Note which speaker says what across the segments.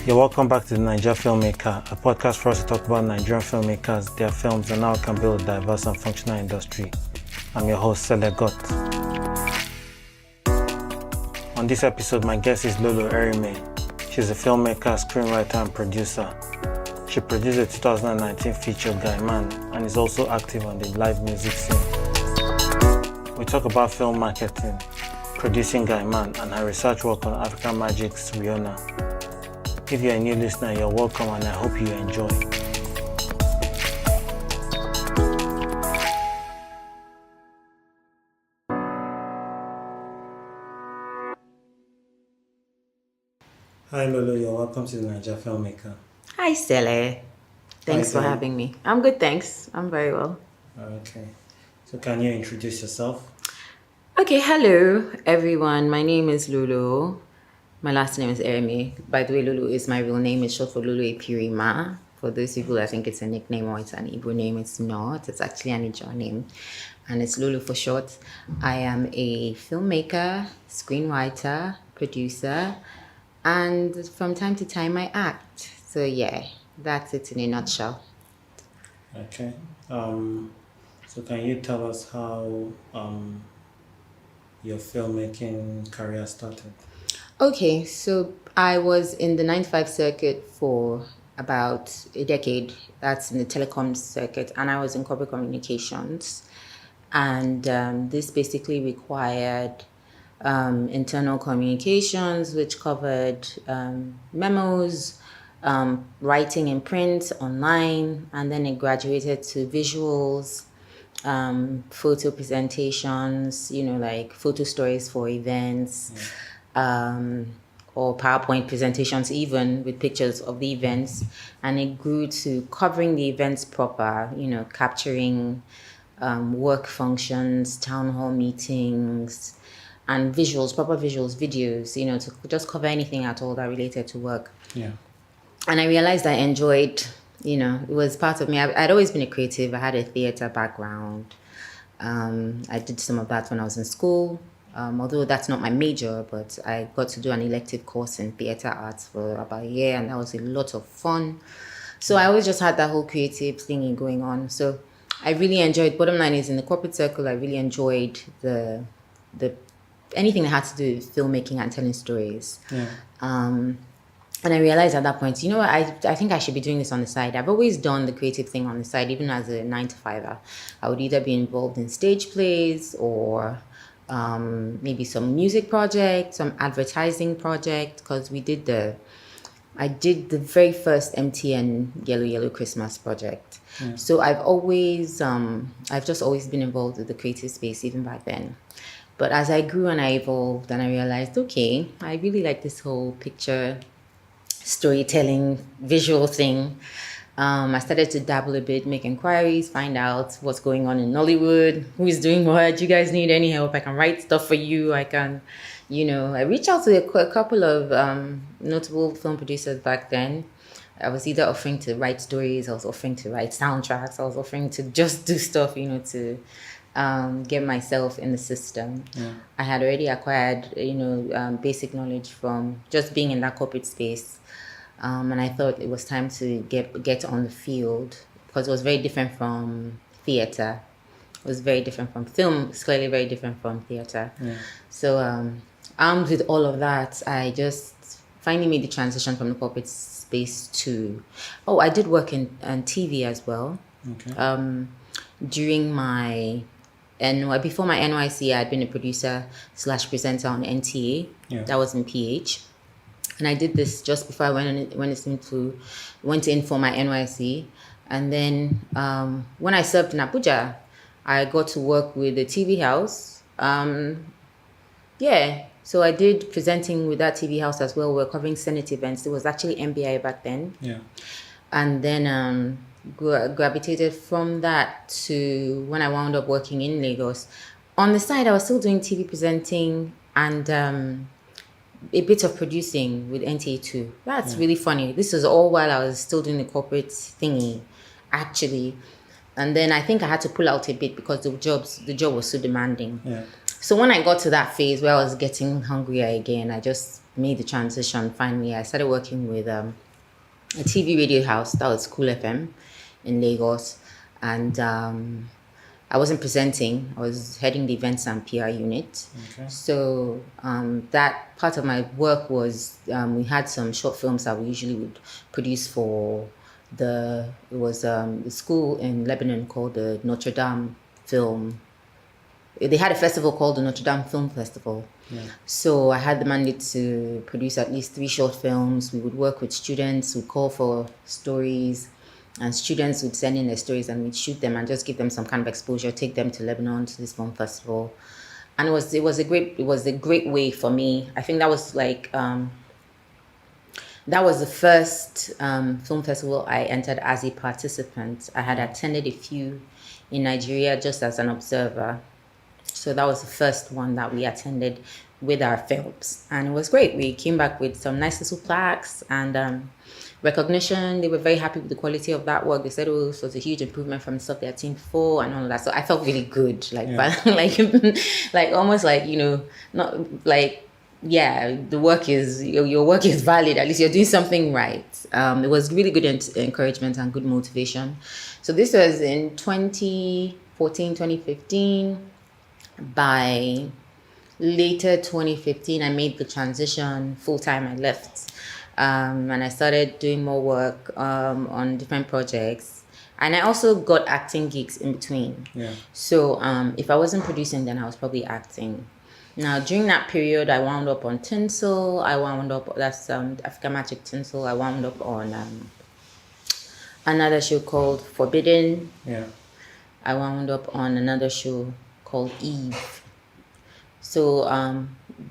Speaker 1: You're welcome back to the Naija Filmmaker, a podcast for us to talk about Nigerian filmmakers, their films, and how we can build a diverse and functional industry. I'm your host, Sele Got. On this episode, my guest is Lolo Eremie. She's a filmmaker, screenwriter, and producer. She produced the 2019 feature Guynman and is also active on the live music scene. We talk about film marketing, producing Guynman, and her research work on African Magic's Riona. If you're a new listener, you're welcome and I hope you enjoy. Hi Lolo, you're welcome to the Naija Filmmaker.
Speaker 2: Hi Stella. Thanks for having me. I'm good, thanks. I'm very well.
Speaker 1: Okay. So can you introduce yourself?
Speaker 2: Okay, hello everyone. My name is Lolo. My last name is Eremie. By the way, Lolo is my real name. It's short for Lolo Eremie. For those people that think it's a nickname or it's an Igbo name, it's not. It's actually an Naija name. And it's Lolo for short. I am a filmmaker, screenwriter, producer, and from time to time I act. So yeah, that's it in a nutshell.
Speaker 1: Okay. So can you tell us how your filmmaking career started?
Speaker 2: Okay, so I was in the 9-5 circuit for about a decade. That's in the telecom circuit, and I was in corporate communications. And this basically required internal communications, which covered memos, writing in print, online, and then it graduated to visuals, photo presentations, like photo stories for events. Yeah. Or PowerPoint presentations even with pictures of the events, and it grew to covering the events proper, capturing work functions, town hall meetings, and visuals, proper visuals, videos, to just cover anything at all that related to work.
Speaker 1: Yeah.
Speaker 2: And I realized I enjoyed, it was part of me. I'd always been a creative. I had a theater background. I did some of that when I was in school. Although that's not my major, but I got to do an elective course in theater arts for about a year, and that was a lot of fun. So I always just had that whole creative thingy going on. So I really enjoyed, bottom line is in the corporate circle, I really enjoyed the anything that had to do with filmmaking and telling stories.
Speaker 1: Yeah.
Speaker 2: And I realized at that point, I think I should be doing this on the side. I've always done the creative thing on the side, even as a 9-to-5er. I would either be involved in stage plays or maybe some music project, some advertising project, because I did the very first MTN Yellow Christmas project. Yeah. So I've just always been involved with the creative space even back then. But as I grew and I evolved and I realized, okay, I really like this whole picture storytelling visual thing. I started to dabble a bit, make inquiries, find out what's going on in Nollywood, who is doing what. Do you guys need any help? I can write stuff for you. I can, I reached out to a couple of notable film producers back then. I was either offering to write stories, I was offering to write soundtracks, I was offering to just do stuff, to get myself in the system. Yeah. I had already acquired, basic knowledge from just being in that corporate space. And I thought it was time to get on the field because it was very different from theater. It was very different from film. It's clearly very different from theater. Yeah. So armed with all of that, I just finally made the transition from the corporate space to... Oh, I did work in TV as well. Okay. During my... before my NYC, I had been a producer / presenter on NTA. Yeah. That was in PH. And I did this just before I went in for my NYC. And then when I served in Abuja, I got to work with the TV house. So I did presenting with that TV house as well. We were covering Senate events. It was actually MBI back then. Yeah. And then gravitated from that to when I wound up working in Lagos. On the side, I was still doing TV presenting and... a bit of producing with NTA2. That's really funny. This was all while I was still doing the corporate thingy, actually. And then I think I had to pull out a bit because the job was so demanding. Yeah. So when I got to that phase where I was getting hungrier again, I just made the transition finally. I started working with a TV radio house that was Cool FM in Lagos, and I wasn't presenting. I was heading the events and PR unit.
Speaker 1: Okay.
Speaker 2: So that part of my work was we had some short films that we usually would produce for the school in Lebanon called the Notre Dame Film. They had a festival called the Notre Dame Film Festival.
Speaker 1: Yeah.
Speaker 2: So I had the mandate to produce at least 3 short films. We would work with students, we'd call for stories, and students would send in their stories and we'd shoot them and just give them some kind of exposure, take them to Lebanon to this film festival. And it was a great way for me. I think that was like that was the first film festival I entered as a participant. I had attended a few in Nigeria just as an observer. So that was the first one that we attended with our films. And it was great. We came back with some nice little plaques and recognition. They were very happy with the quality of that work. They said, oh, this was a huge improvement from the stuff they had seen before and all of that. So I felt really good. Like almost like, not like, yeah, the work is, your work is valid. At least you're doing something right. It was really good encouragement and good motivation. So this was in 2014, 2015. By later 2015, I made the transition full-time. I left and I started doing more work on different projects. And I also got acting gigs in between.
Speaker 1: Yeah.
Speaker 2: So if I wasn't producing, then I was probably acting. Now, during that period, I wound up on Tinsel. That's Africa Magic Tinsel. I wound up on another show called Forbidden.
Speaker 1: Yeah.
Speaker 2: I wound up on another show called Eve. So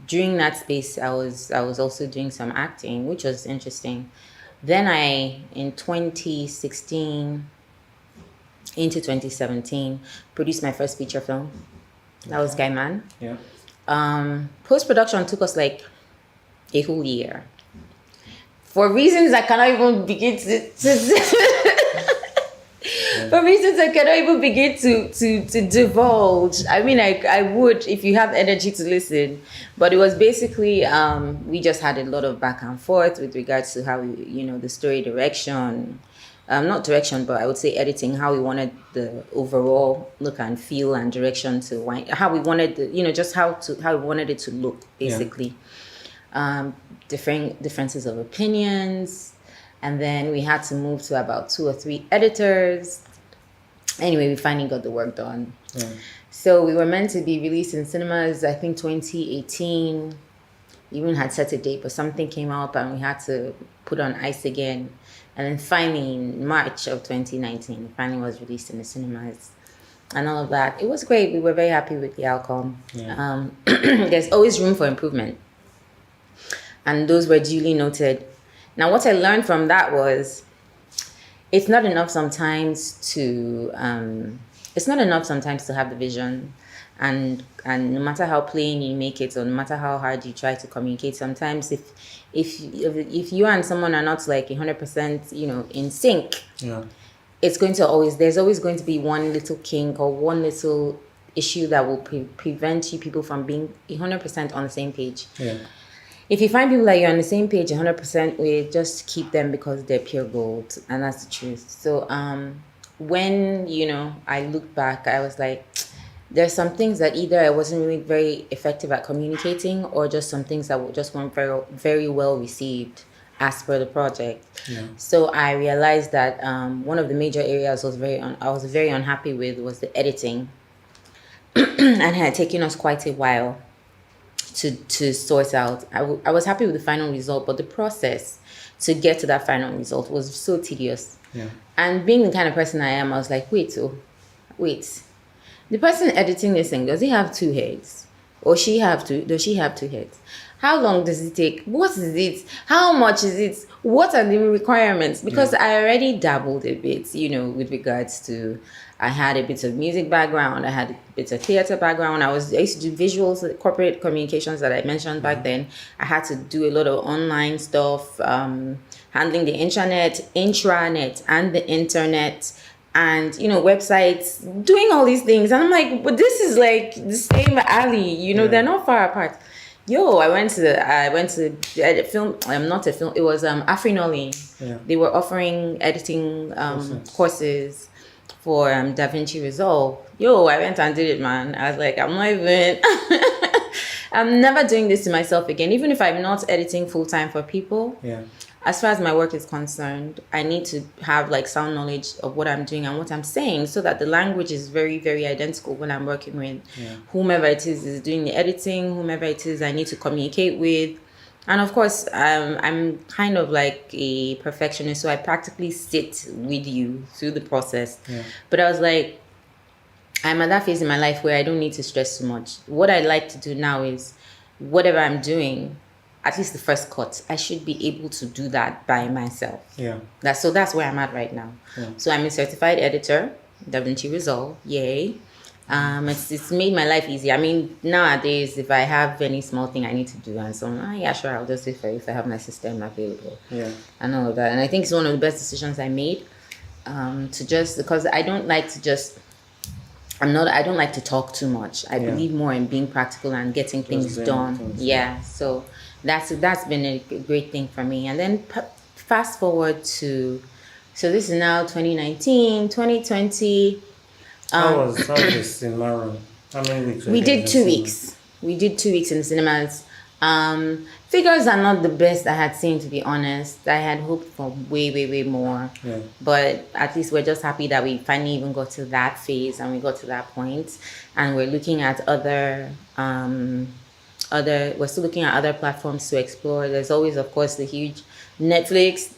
Speaker 2: during that space, I was also doing some acting, which was interesting. Then in 2016 into 2017, produced my first feature film. That was Guynman.
Speaker 1: Yeah.
Speaker 2: Post-production took us like a whole year. For reasons I cannot even begin for reasons I cannot even begin to divulge. I mean, I would if you have energy to listen. But it was basically, we just had a lot of back and forth with regards to how we, the story direction. Not direction, but I would say editing, how we wanted the overall look and feel and direction to wind, how we wanted just how we wanted it to look, basically. Yeah. Differences of opinions. And then we had to move to about 2 or 3 editors. Anyway, we finally got the work done. Yeah. So we were meant to be released in cinemas, I think 2018. We even had set a date, but something came up and we had to put on ice again. And then finally, in March of 2019, it finally was released in the cinemas. And all of that. It was great. We were very happy with the outcome. Yeah. There's always room for improvement. And those were duly noted. Now, what I learned from that was it's not enough sometimes to have the vision, and no matter how plain you make it or no matter how hard you try to communicate, sometimes if you and someone are not like 100% in sync, yeah, there's always going to be one little kink or one little issue that will prevent you people from being 100% on the same page. Yeah. If you find people that you're on the same page 100% with, just keep them because they're pure gold. And that's the truth. So when, I look back, I was like, there's some things that either I wasn't really very effective at communicating or just some things that just weren't very, very well received as per the project. Yeah. So I realized that one of the major areas I was very unhappy with was the editing. And it had taken us quite a while to sort out. I was happy with the final result, but the process to get to that final result was so tedious. Yeah. And being the kind of person I am, I was like, wait. The person editing this thing, does he have 2 heads? Or does she have 2 heads? How long does it take? What is it? How much is it? What are the requirements? Because I already dabbled a bit, with regards to, I had a bit of music background, I had a bit of theater background, I used to do visuals, corporate communications that I mentioned back then. I had to do a lot of online stuff, handling the intranet and the internet, and websites, doing all these things. And I'm like, but this is like the same alley, they're not far apart. Yo, I went to the film. Not a film. It was Afrinoli.
Speaker 1: Yeah.
Speaker 2: They were offering editing courses for DaVinci Resolve. Yo, I went and did it, man. I was like, I'm not even. I'm never doing this to myself again. Even if I'm not editing full time for people.
Speaker 1: Yeah.
Speaker 2: As far as my work is concerned, I need to have like sound knowledge of what I'm doing and what I'm saying, so that the language is very, very identical when I'm working with whomever it is doing the editing, whomever it is I need to communicate with. And of course, I'm kind of like a perfectionist, so I practically sit with you through the process.
Speaker 1: Yeah.
Speaker 2: But I was like, I'm at that phase in my life where I don't need to stress too much. What I like to do now is whatever I'm doing, at least the first cut, I should be able to do that by myself.
Speaker 1: Yeah.
Speaker 2: That's where I'm at right now.
Speaker 1: Yeah.
Speaker 2: So I'm a certified editor, DaVinci Resolve, yay. It's made my life easy. I mean, nowadays, if I have any small thing I need to do and so on, yeah, sure, I'll just do it for you if I have my system available.
Speaker 1: Yeah.
Speaker 2: And all of that. And I think it's one of the best decisions I made. Because I don't like to just I don't like to talk too much. I believe more in being practical and getting things done. Yeah. So that's been a great thing for me. And then fast forward to, so this is now 2019, 2020.
Speaker 1: How was the cinema run? How many weeks?
Speaker 2: We did 2 weeks. We did 2 weeks in the cinemas. Figures are not the best I had seen, to be honest. I had hoped for way, way, way more.
Speaker 1: Yeah.
Speaker 2: But at least we're just happy that we finally even got to that phase and we got to that point. And we're looking at we're still looking at other platforms to explore. There's always, of course, the huge Netflix.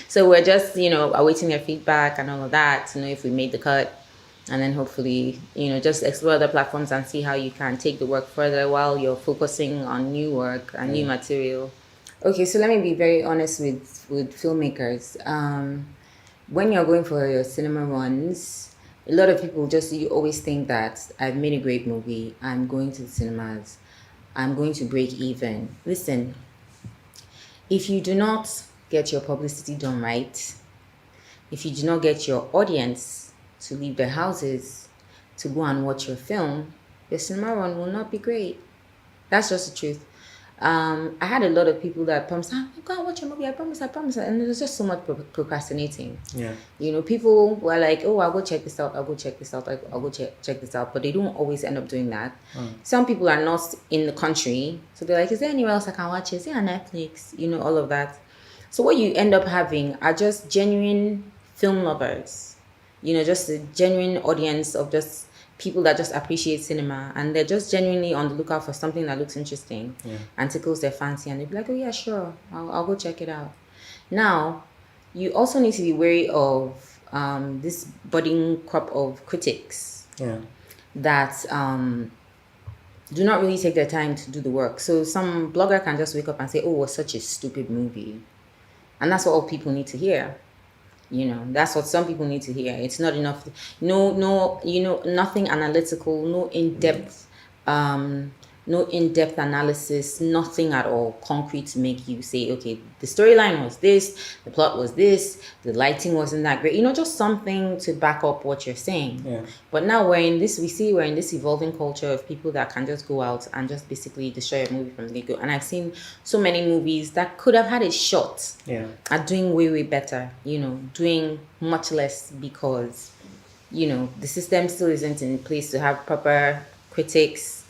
Speaker 2: So we're just, awaiting their feedback and all of that to know if we made the cut. And then hopefully, just explore other platforms and see how you can take the work further while you're focusing on new work and new material. Okay, so let me be very honest with filmmakers. When you're going for your cinema runs, a lot of people you always think that I've made a great movie, I'm going to the cinemas, I'm going to break even. Listen, if you do not get your publicity done right, if you do not get your audience to leave their houses to go and watch your film, your cinema run will not be great. That's just the truth. I had a lot of people that promised, I'm going to watch your movie, I promise. And there's just so much procrastinating.
Speaker 1: Yeah.
Speaker 2: People were like, oh, I'll go check this out, I'll go check this out, I'll go check this out. But they don't always end up doing that. Some people are not in the country. So they're like, is there anywhere else I can watch it? Is it on Netflix? All of that. So what you end up having are just genuine film lovers. Just a genuine audience of just people that just appreciate cinema, and they're just genuinely on the lookout for something that looks interesting and tickles their fancy, and they'll be like, oh yeah, sure, I'll go check it out. Now, you also need to be wary of this budding crop of critics that do not really take their time to do the work. So some blogger can just wake up and say, oh, it was such a stupid movie. And that's what all people need to hear. That's what some people need to hear. It's not enough. No, nothing analytical, no in-depth analysis, nothing at all concrete to make you say, okay, the storyline was this, the plot was this, the lighting wasn't that great. Just something to back up what you're saying.
Speaker 1: Yeah.
Speaker 2: But now we're in this evolving culture of people that can just go out and just basically destroy a movie from the get-go. And I've seen so many movies that could have had a shot at doing way, way better, doing much less because, the system still isn't in place to have proper critics.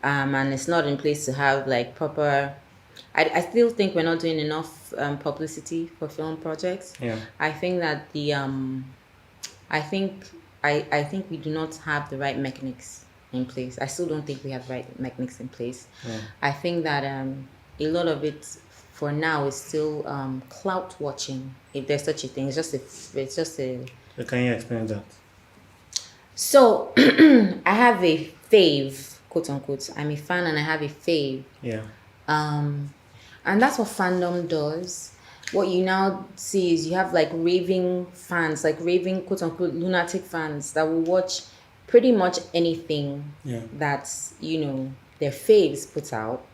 Speaker 2: And it's not in place to have like proper. I still think we're not doing enough publicity for film projects.
Speaker 1: Yeah.
Speaker 2: I think that I think we do not have the right mechanics in place. I still don't think we have the right mechanics in place.
Speaker 1: Yeah.
Speaker 2: I think that a lot of it for now is still clout watching, if there's such a thing. It's just a.
Speaker 1: So can you explain that?
Speaker 2: So I have a fave, quote unquote. I'm a fan and I have a fave.
Speaker 1: Yeah.
Speaker 2: And that's what fandom does. What you now see is you have like raving fans, like raving quote unquote lunatic fans that will watch pretty much anything that their faves put out.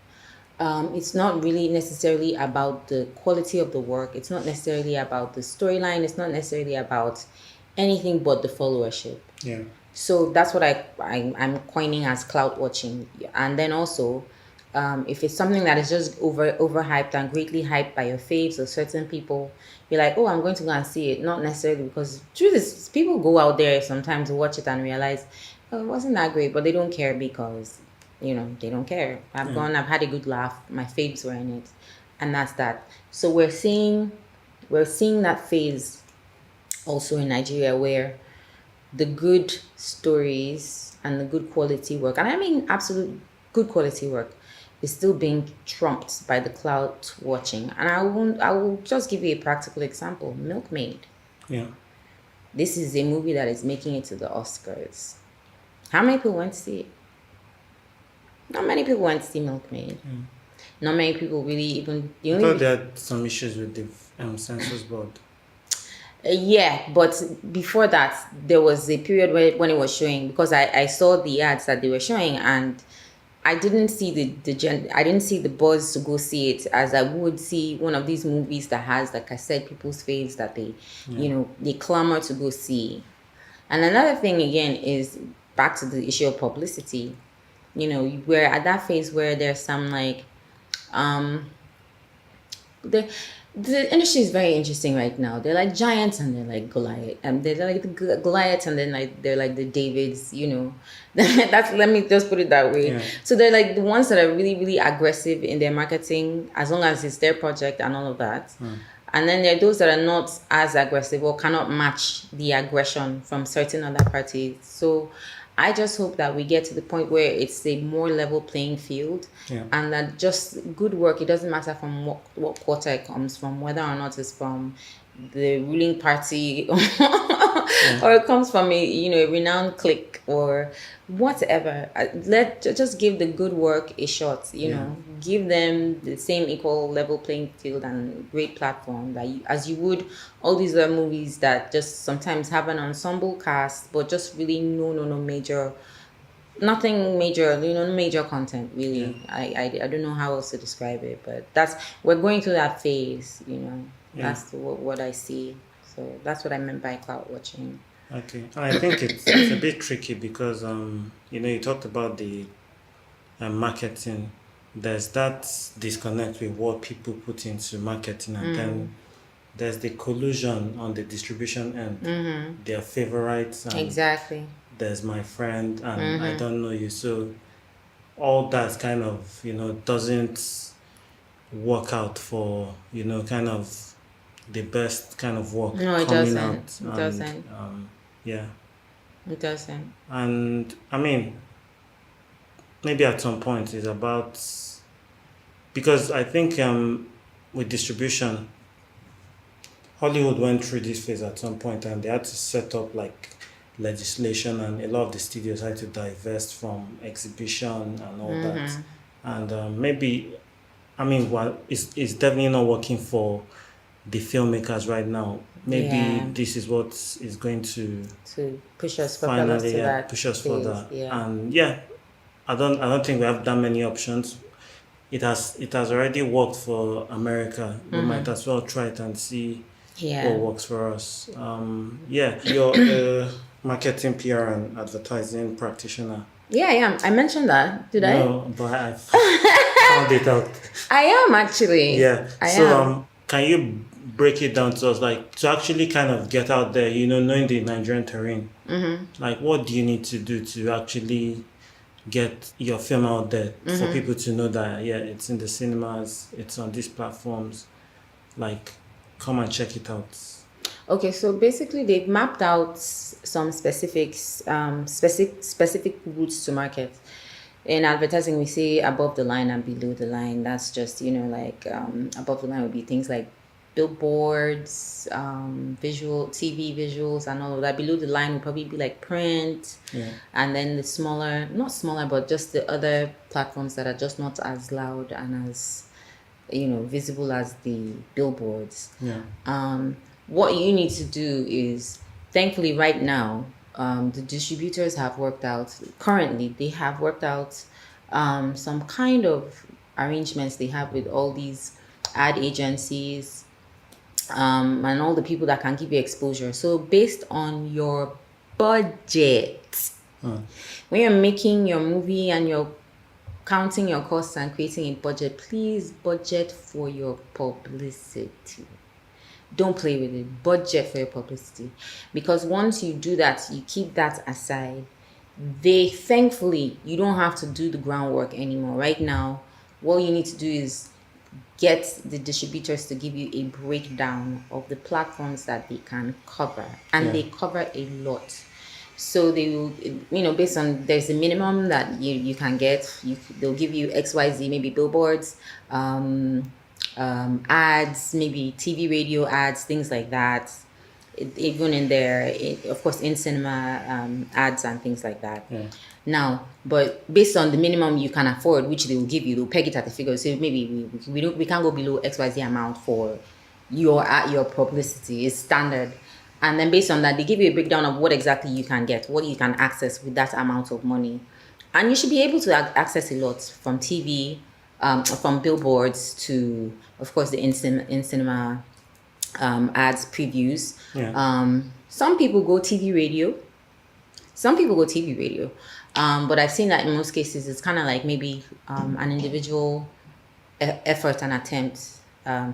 Speaker 2: It's not really necessarily about the quality of the work. It's not necessarily about the storyline. It's not necessarily about anything but the followership.
Speaker 1: Yeah.
Speaker 2: So that's what I'm coining as clout watching. And then also, If it's something that is just overhyped and greatly hyped by your faves or certain people, you're like, oh, I'm going to go and see it. Not necessarily, because truth is, people go out there sometimes to watch it and realize, oh, it wasn't that great, but they don't care because, they don't care. I've had a good laugh. My faves were in it, and that's that. So we're seeing that phase also in Nigeria, where the good stories and the good quality work, and I mean absolute good quality work, is still being trumped by the clout watching. And I will just give you a practical example. Milkmaid.
Speaker 1: Yeah.
Speaker 2: This is a movie that is making it to the Oscars. How many people went to see it? Not many people went to see Milkmaid. Not many people really even...
Speaker 1: I thought they had some issues with the census board.
Speaker 2: Yeah, but before that, there was a period when it was showing, because I saw the ads that they were showing, and I didn't see I didn't see the buzz to go see it as I would see one of these movies that has, like I said, people's faves that they, they clamor to go see. And another thing again is back to the issue of publicity. We're at that phase where there's some like, the industry is very interesting right now. They're like giants and they're like Goliath, and they're like the Goliaths, and then like they're like the Davids. That's, let me just put it that way.
Speaker 1: Yeah.
Speaker 2: So they're like the ones that are really, really aggressive in their marketing, as long as it's their project and all of that. And then there are those that are not as aggressive or cannot match the aggression from certain other parties. So I just hope that we get to the point where it's a more level playing field, and that just good work, it doesn't matter from what quarter it comes from, whether or not it's from the ruling party or it comes from a renowned clique or whatever. Just give the good work a shot. Give them the same equal level playing field and great platform that as you would all these other movies that just sometimes have an ensemble cast, but just really nothing major, major content really. I don't know how else to describe it, but we're going through that phase. That's what I see. So that's what I meant by clout watching.
Speaker 1: Okay, and I think it's a bit tricky because you talked about the marketing. There's that disconnect with what people put into marketing, and then there's the collusion on the distribution end. Their favorites. And
Speaker 2: exactly.
Speaker 1: There's my friend, and I don't know you. So all that kind of doesn't work out for kind of the best kind of work.
Speaker 2: No, it
Speaker 1: coming
Speaker 2: doesn't.
Speaker 1: out.
Speaker 2: It doesn't.
Speaker 1: Yeah.
Speaker 2: It doesn't.
Speaker 1: And I mean, maybe at some point it's about, because I think with distribution, Hollywood went through this phase at some point, and they had to set up like legislation, and a lot of the studios had to divest from exhibition and all that. And maybe, I mean, it's definitely not working for the filmmakers right now. Maybe this is what is going to
Speaker 2: push us
Speaker 1: finally
Speaker 2: to that
Speaker 1: push us
Speaker 2: phase,
Speaker 1: further. And I don't think we have that many options. It has already worked for America. We might as well try it and see what works for us. You're a marketing, PR, and advertising practitioner.
Speaker 2: Yeah, I am. I mentioned that. Did I?
Speaker 1: No, but I found it out.
Speaker 2: I am actually.
Speaker 1: Yeah.
Speaker 2: I
Speaker 1: So
Speaker 2: am.
Speaker 1: can you break it down to us, like, to actually kind of get out there, knowing the Nigerian terrain? Like, what do you need to do to actually get your film out there for people to know that it's in the cinemas, it's on these platforms, like, come and check it out?
Speaker 2: Okay, so basically they've mapped out some specific routes to market. In advertising, we say above the line and below the line. That's just above the line would be things like billboards, visual TV visuals, and all of that. Below the line would probably be like print, and then the not smaller, but just the other platforms that are just not as loud and as visible as the billboards. What you need to do is, thankfully right now, the distributors have worked out, some kind of arrangements they have with all these ad agencies, and all the people that can give you exposure. So based on your budget, when you're making your movie and you're counting your costs and creating a budget, please budget for your publicity. Don't play with it. Budget for your publicity. Because once you do that, you keep that aside, thankfully, you don't have to do the groundwork anymore. Right now, what you need to do is get the distributors to give you a breakdown of the platforms that they can cover. And they cover a lot. So they will, based on, there's a minimum that you can get. They'll give you XYZ, maybe billboards, ads, maybe TV, radio ads, things like that. Even in there, of course, in cinema, ads and things like that. Now, but based on the minimum you can afford, which they will give you, they'll peg it at the figure. So maybe we can't go below XYZ amount for your publicity. It's standard. And then based on that, they give you a breakdown of what exactly you can get, what you can access with that amount of money. And you should be able to access a lot, from TV, from billboards to, of course, the in-cinema ads, previews. Some people go TV, radio. But I've seen that in most cases, it's kind of like maybe an individual effort and attempt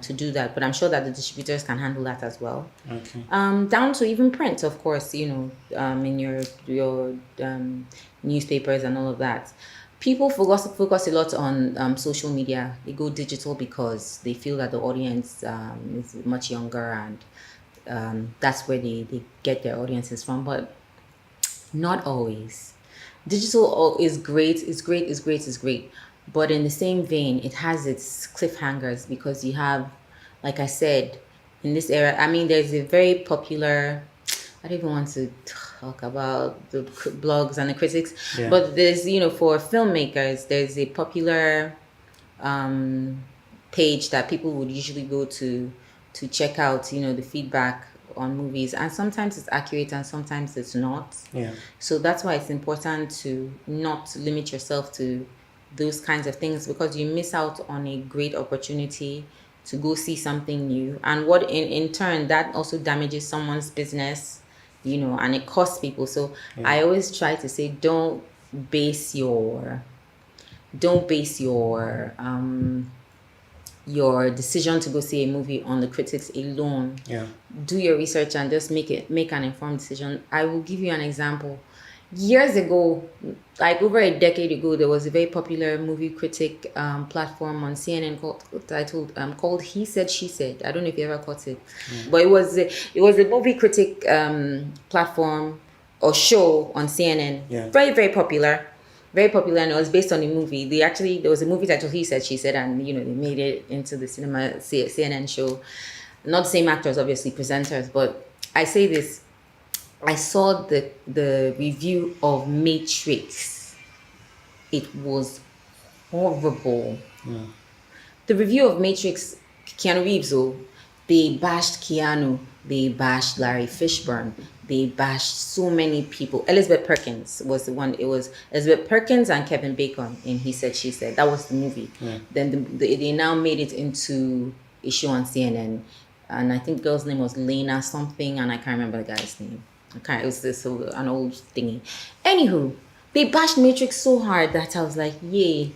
Speaker 2: to do that, but I'm sure that the distributors can handle that as well. Down to even print, of course, in your newspapers and all of that. People focus a lot on social media. They go digital because they feel that the audience is much younger, and that's where they get their audiences from. But not always. Digital is great. It's great. But in the same vein, it has its cliffhangers, because you have, like I said, in this era, there's a very popular, I don't even want to talk about the blogs and the critics, but there's, for filmmakers, there's a popular page that people would usually go to check out, the feedback on movies, and sometimes it's accurate and sometimes it's not. So that's why it's important to not limit yourself to those kinds of things, because you miss out on a great opportunity to go see something new, and what in turn that also damages someone's business, and it costs people. So I always try to say, don't base your decision to go see a movie on the critics alone. Do your research and just make an informed decision. I will give you an example. Years ago, like over a decade ago, there was a very popular movie critic platform on CNN called He Said, She Said. I don't know if you ever caught it, but it was a movie critic platform or show on CNN. Very, very popular. Very popular, and it was based on a movie. There was a movie titled He Said, She Said, and they made it into the CNN show. Not the same actors, obviously, presenters, but I say this. I saw the review of Matrix. It was horrible. The review of Matrix, Keanu Reeves, they bashed Keanu, they bashed Larry Fishburne, they bashed so many people. Elizabeth Perkins was the one. It was Elizabeth Perkins and Kevin Bacon in He Said, She Said. That was the movie. Then they now made it into a show on CNN. And I think the girl's name was Lena something, and I can't remember the guy's name. It was an old thingy. Anywho, they bashed Matrix so hard that I was like, yay,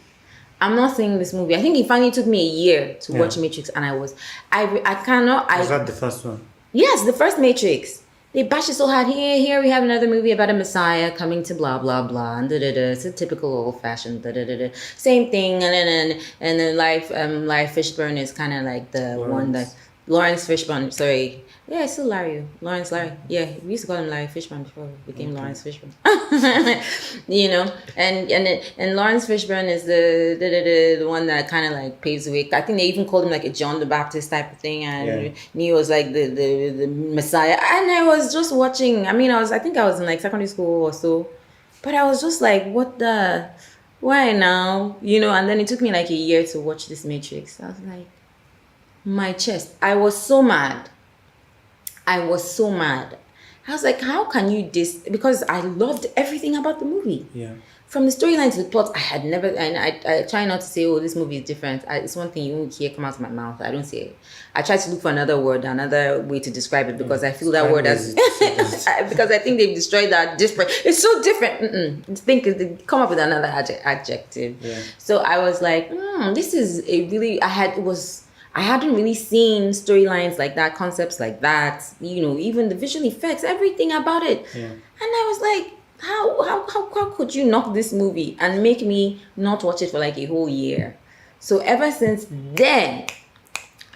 Speaker 2: I'm not seeing this movie. I think it finally took me a year to watch Matrix, and I cannot.
Speaker 1: Was that the first one?
Speaker 2: Yes, the first Matrix. They bashed it so hard. Here we have another movie about a messiah coming to blah blah blah, and It's a typical old fashioned same thing, and then Larry Fishburne is kind of like the one that Lawrence Fishburne. Sorry. Yeah, it's still Larry. Lawrence Larry. Yeah, we used to call him Larry Fishburne before he became Lawrence Fishburne. And Lawrence Fishburne is the one that kind of like paves the way. I think they even called him like a John the Baptist type of thing, and Neo was like the Messiah. And I was just watching. I think I was in like secondary school or so, but I was just like, why now? And then it took me like a year to watch this Matrix. I was like, my chest. I was so mad. I was like, how can you because I loved everything about the movie. from the storyline to the plot, I had never, and I try not to say, oh, this movie is different. It's one thing you won't hear come out of my mouth. I don't say it. I try to look for another word, another way to describe it, because I feel that word as, because I think they've destroyed that different. It's so different. Come up with another adjective.
Speaker 1: Yeah.
Speaker 2: So I was like, this is a really, I hadn't really seen storylines like that, concepts like that, even the visual effects, everything about it.
Speaker 1: Yeah.
Speaker 2: And I was like, how could you knock this movie and make me not watch it for like a whole year? So ever since then,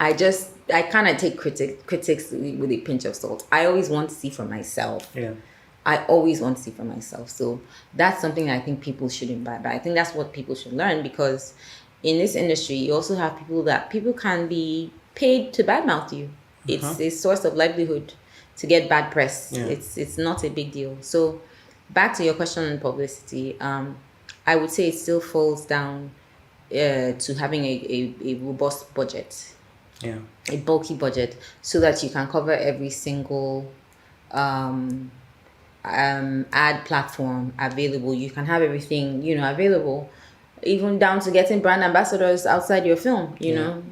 Speaker 2: I kind of take critics with a pinch of salt. I always want to see for myself.
Speaker 1: Yeah.
Speaker 2: I always want to see for myself. So that's something that I think people shouldn't buy. But I think that's what people should learn, because in this industry, you also have people can be paid to badmouth you. It's a source of livelihood to get bad press.
Speaker 1: Yeah.
Speaker 2: It's not a big deal. So back to your question on publicity, I would say it still falls down to having a robust budget, a bulky budget, so that you can cover every single ad platform available. You can have everything available, even down to getting brand ambassadors outside your film.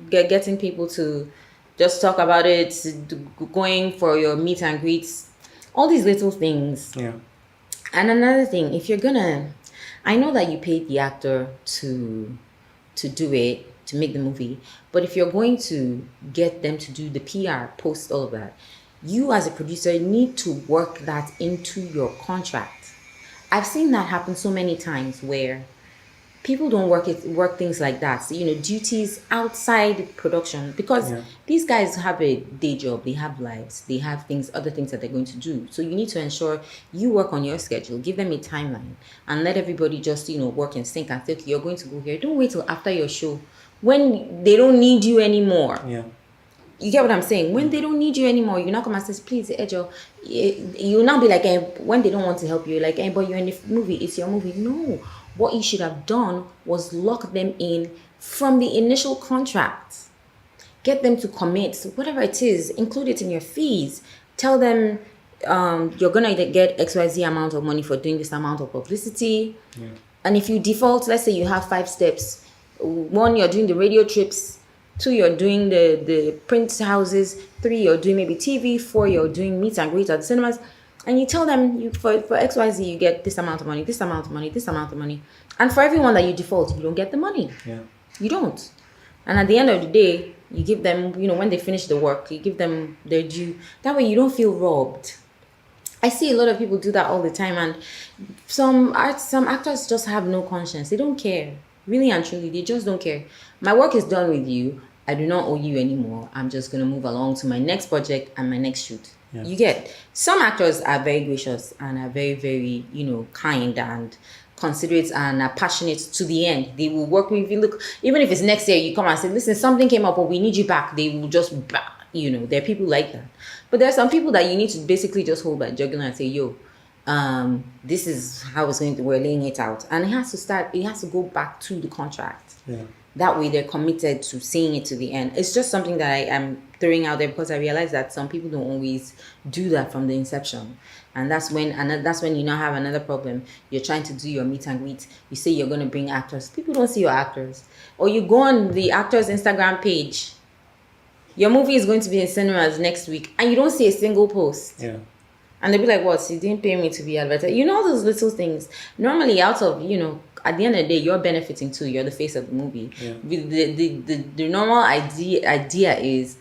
Speaker 2: Getting people to just talk about it, going for your meet and greets, all these little things.
Speaker 1: Yeah.
Speaker 2: And another thing, if you're gonna, I know that you paid the actor to do it, to make the movie, but if you're going to get them to do the PR, post, all of that, you as a producer need to work that into your contract. I've seen that happen so many times where people don't work things like that. So, duties outside production, because these guys have a day job, they have lives, they have other things that they're going to do. So you need to ensure you work on your schedule, give them a timeline, and let everybody just, work in sync and say, okay, you're going to go here. Don't wait till after your show when they don't need you anymore.
Speaker 1: Yeah.
Speaker 2: You get what I'm saying? When they don't need you anymore, you're not come and say, please, Ejo. You'll not be like, when they don't want to help you, like, but you're in the movie, it's your movie. No. What you should have done was lock them in from the initial contract. Get them to commit. So whatever it is, include it in your fees. Tell them you're going to get XYZ amount of money for doing this amount of publicity. Yeah. And if you default, let's say you have 5 steps. 1, you're doing the radio trips. 2, you're doing the print houses. 3, you're doing maybe TV. 4, you're doing meet and greet at the cinemas. And you tell them for XYZ, you get this amount of money, this amount of money, this amount of money. And for everyone that you default, you don't get the money.
Speaker 1: Yeah.
Speaker 2: You don't. And at the end of the day, you give them, when they finish the work, you give them their due. That way you don't feel robbed. I see a lot of people do that all the time. And some actors just have no conscience. They don't care. Really and truly, they just don't care. My work is done with you. I do not owe you anymore. I'm just going to move along to my next project and my next shoot. Yeah. You get, some actors are very gracious and are very, very, kind and considerate and are passionate to the end. They will work with you. Look, even if it's next year, you come and say, listen, something came up, but we need you back. They will just, there are people like that. But there are some people that you need to basically just hold by jugular and say, yo, this is how it's going to, we're laying it out. And it has to go back to the contract. Yeah. That way they're committed to seeing it to the end. It's just something that I am throwing out there because I realize that some people don't always do that from the inception. And that's when you now have another problem. You're trying to do your meet and greet. You say you're going to bring actors. People don't see your actors. Or you go on the actor's Instagram page. Your movie is going to be in cinemas next week and you don't see a single post. Yeah. And they'll be like, what? You didn't pay me to be advertised. Those little things. Normally out of, at the end of the day, you're benefiting too. You're the face of the movie. Yeah. The normal idea is,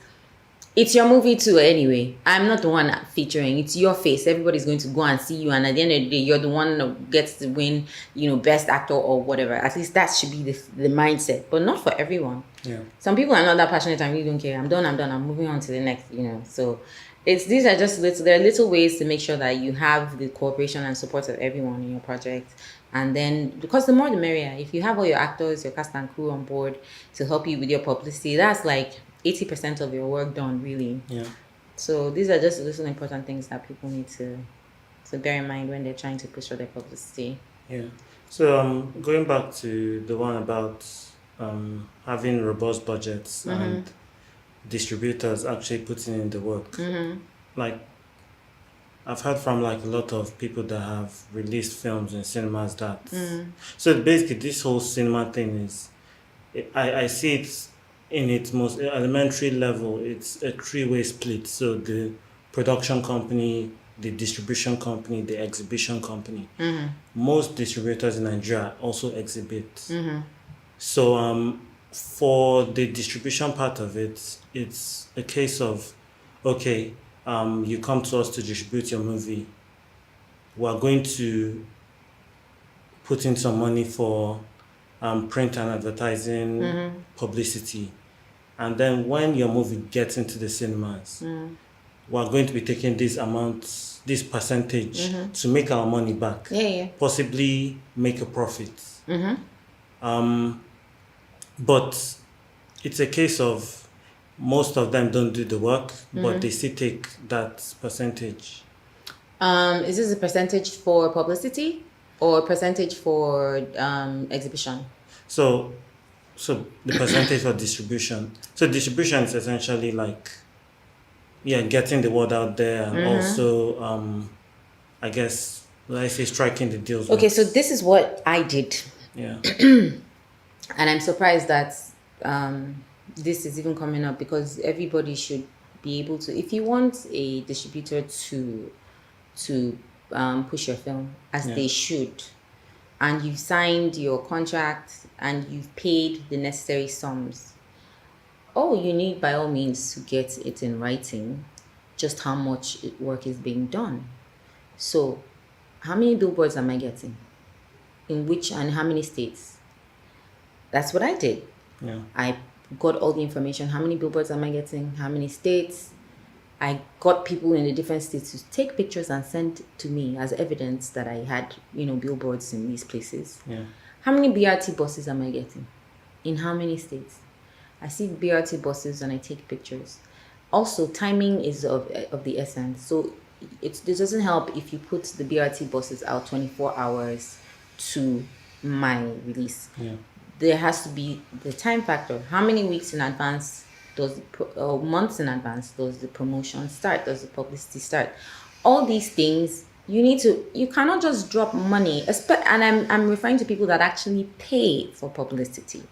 Speaker 2: it's your movie too anyway. I'm not the one featuring. It's your face. Everybody's going to go and see you. And at the end of the day, you're the one that gets to win, best actor or whatever. At least that should be the mindset. But not for everyone. Yeah. Some people are not that passionate and really don't care. I'm done. I'm moving on to the next, So these are just there are little ways to make sure that you have the cooperation and support of everyone in your project. And then, because the more the merrier. If you have all your actors, your cast and crew on board to help you with your publicity, that's like 80% of your work done, really. Yeah. So these are just little important things that people need to bear in mind when they're trying to push for their publicity.
Speaker 1: Yeah. So going back to the one about having robust budgets and distributors actually putting in the work. Mm-hmm. Like, I've heard from like a lot of people that have released films in cinemas that. So basically, this whole cinema thing is, I see it in its most elementary level. It's a three-way split. So the production company, the distribution company, the exhibition company. Most distributors in Nigeria also exhibit. So for the distribution part of it, it's a case of, okay, you come to us to distribute your movie. We're going to put in some money for print and advertising, publicity. And then when your movie gets into the cinemas, we're going to be taking this amount, this percentage to make our money back. Possibly make a profit. But it's a case of most of them don't do the work, but they still take that percentage.
Speaker 2: Is this a percentage for publicity or a percentage for exhibition?
Speaker 1: So the percentage for distribution. So distribution is essentially like, getting the word out there, and also, I guess, let's say striking the deals.
Speaker 2: Okay, so this is what I did.
Speaker 1: Yeah.
Speaker 2: And I'm surprised that this is even coming up, because everybody should be able to, if you want a distributor to push your film, as they should, and you've signed your contract and you've paid the necessary sums, all you need by all means to get it in writing, just how much work is being done. So how many billboards am I getting? In which and how many states? That's what I did.
Speaker 1: Yeah.
Speaker 2: I got all the information. How many billboards am I getting? How many states? I got people in the different states to take pictures and send to me as evidence that I had, billboards in these places.
Speaker 1: Yeah.
Speaker 2: How many BRT buses am I getting? In how many states? I see BRT buses and I take pictures. Also, timing is of the essence. So this doesn't help if you put the BRT buses out 24 hours to my release.
Speaker 1: Yeah.
Speaker 2: There has to be the time factor. How many weeks in advance months in advance does the promotion start? Does the publicity start? All these things, you cannot just drop money. And I'm referring to people that actually pay for publicity,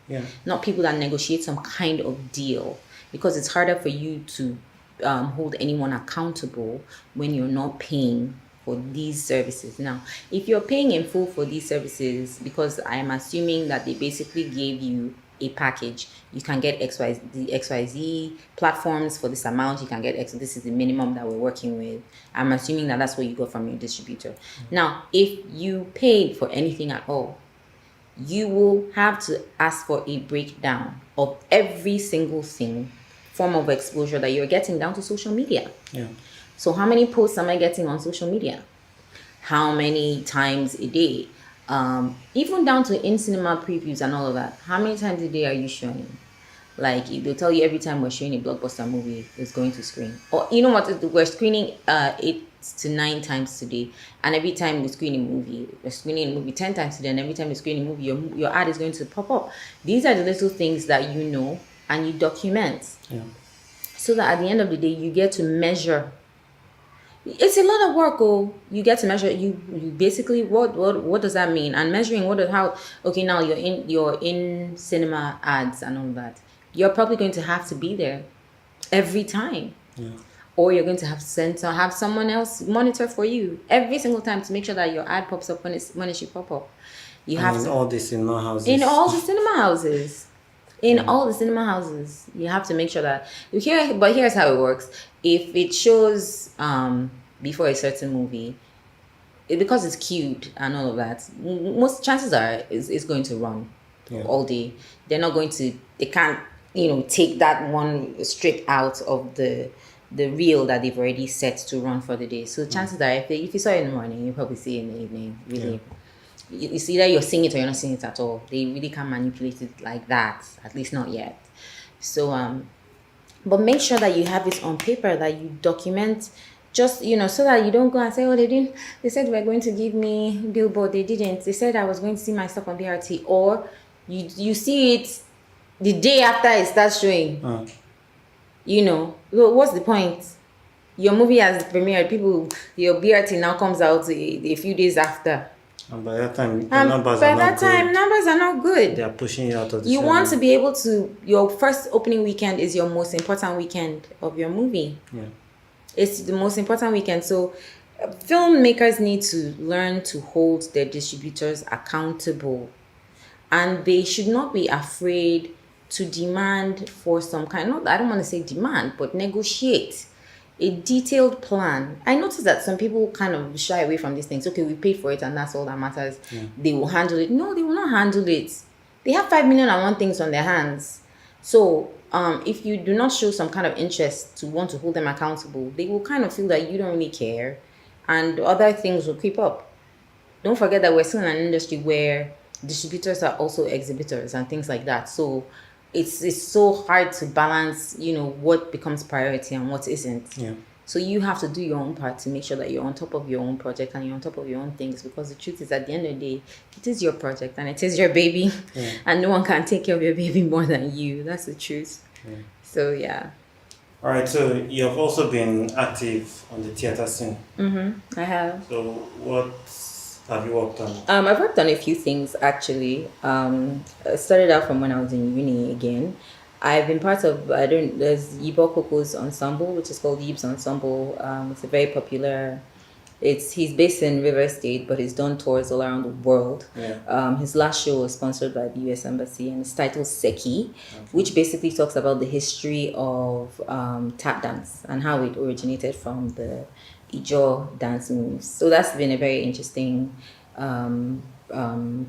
Speaker 2: not people that negotiate some kind of deal, because it's harder for you to hold anyone accountable when you're not paying for these services. Now, if you're paying in full for these services, because I'm assuming that they basically gave you a package, you can get the XYZ platforms for this amount, you can get X, this is the minimum that we're working with. I'm assuming that that's what you got from your distributor. Now, if you paid for anything at all, you will have to ask for a breakdown of every single form of exposure that you're getting down to social media.
Speaker 1: Yeah.
Speaker 2: So how many posts am I getting on social media? How many times a day? Even down to in-cinema previews and all of that. How many times a day are you showing? Like, they'll tell you every time we're showing a blockbuster movie, it's going to screen. Or, you know what, we're screening 8 to 9 times today. And every time we screen a movie, we're screening a movie 10 times today. And every time we screen a movie, your ad is going to pop up. These are the little things that you know and you document.
Speaker 1: Yeah. So
Speaker 2: that at the end of the day, you get to measure. It's a lot of work, you get to measure. You basically, what does that mean? And measuring now you're in cinema ads and all that. You're probably going to have to be there every time.
Speaker 1: Yeah.
Speaker 2: Or you're going to have someone else monitor for you every single time to make sure that your ad pops up when it should pop up. You have to
Speaker 1: all the cinema houses.
Speaker 2: In all the cinema houses. All the cinema houses, you have to make sure that but here's how it works. If it shows before a certain movie, because it's queued and all of that, most chances are it's going to run all day. They can't take that one strip out of the reel that they've already set to run for the day. So chances are, if you saw it in the morning, you probably see it in the evening. Really, it's either you're seeing it or you're not seeing it at all. They really can't manipulate it like that, at least not yet. So but make sure that you have it on paper, that you document, just so that you don't go and say, they said they were going to give me billboard, they didn't, they said I was going to see my stuff on BRT, or you see it the day after it starts showing. What's the point? your movie has premiered, your BRT now comes out a few days after.
Speaker 1: And by that time, the numbers are not good.
Speaker 2: Numbers are not good.
Speaker 1: They are pushing you out of the
Speaker 2: You
Speaker 1: cinema.
Speaker 2: want to be able to, your first opening weekend is your most important weekend of your movie.
Speaker 1: Yeah.
Speaker 2: It's the most important weekend. So filmmakers need to learn to hold their distributors accountable. And they should not be afraid to demand for some kind, I don't want to say demand, but negotiate a detailed plan. I noticed that some people kind of shy away from these things. Okay, we paid for it and that's all that matters.
Speaker 1: Yeah.
Speaker 2: They will handle it. No, they will not handle it. They have 5,000,001 things on their hands. So if you do not show some kind of interest to want to hold them accountable, they will kind of feel that you don't really care and other things will creep up. Don't forget that we're still in an industry where distributors are also exhibitors and things like that. So it's so hard to balance, what becomes priority and what isn't.
Speaker 1: Yeah.
Speaker 2: So you have to do your own part to make sure that you're on top of your own project and you're on top of your own things, because the truth is, at the end of the day, it is your project and it is your baby.
Speaker 1: Yeah.
Speaker 2: And no one can take care of your baby more than you. That's the truth.
Speaker 1: Yeah.
Speaker 2: So yeah.
Speaker 1: All right, so you have also been active on the theater scene.
Speaker 2: I have.
Speaker 1: So what have you worked on?
Speaker 2: I've worked on a few things actually. I started out from when I was in uni again. I've been part of, there's Yibo Koko's ensemble, which is called Yib's Ensemble. It's a very popular, he's based in River State, but he's done tours all around the world.
Speaker 1: Yeah.
Speaker 2: His last show was sponsored by the US Embassy and it's titled Seki, which basically talks about the history of tap dance and how it originated from the Ijo dance moves. So that's been a very interesting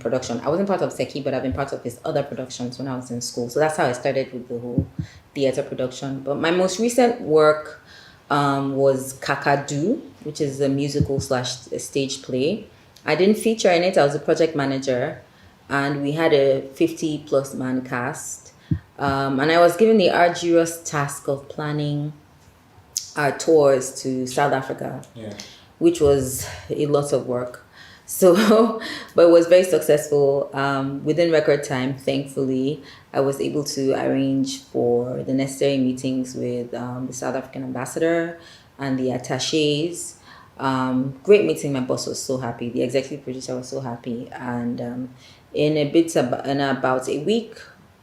Speaker 2: production. I wasn't part of Seki, but I've been part of his other productions when I was in school. So that's how I started with the whole theater production. But my most recent work was Kakadu, which is a musical / a stage play. I didn't feature in it. I was a project manager, and we had a 50+ man cast. And I was given the arduous task of planning our tours to South Africa, which was a lot of work. So, but it was very successful. Within record time, thankfully, I was able to arrange for the necessary meetings with the South African ambassador and the attachés. Great meeting. My boss was so happy. The executive producer was so happy. And in about a week,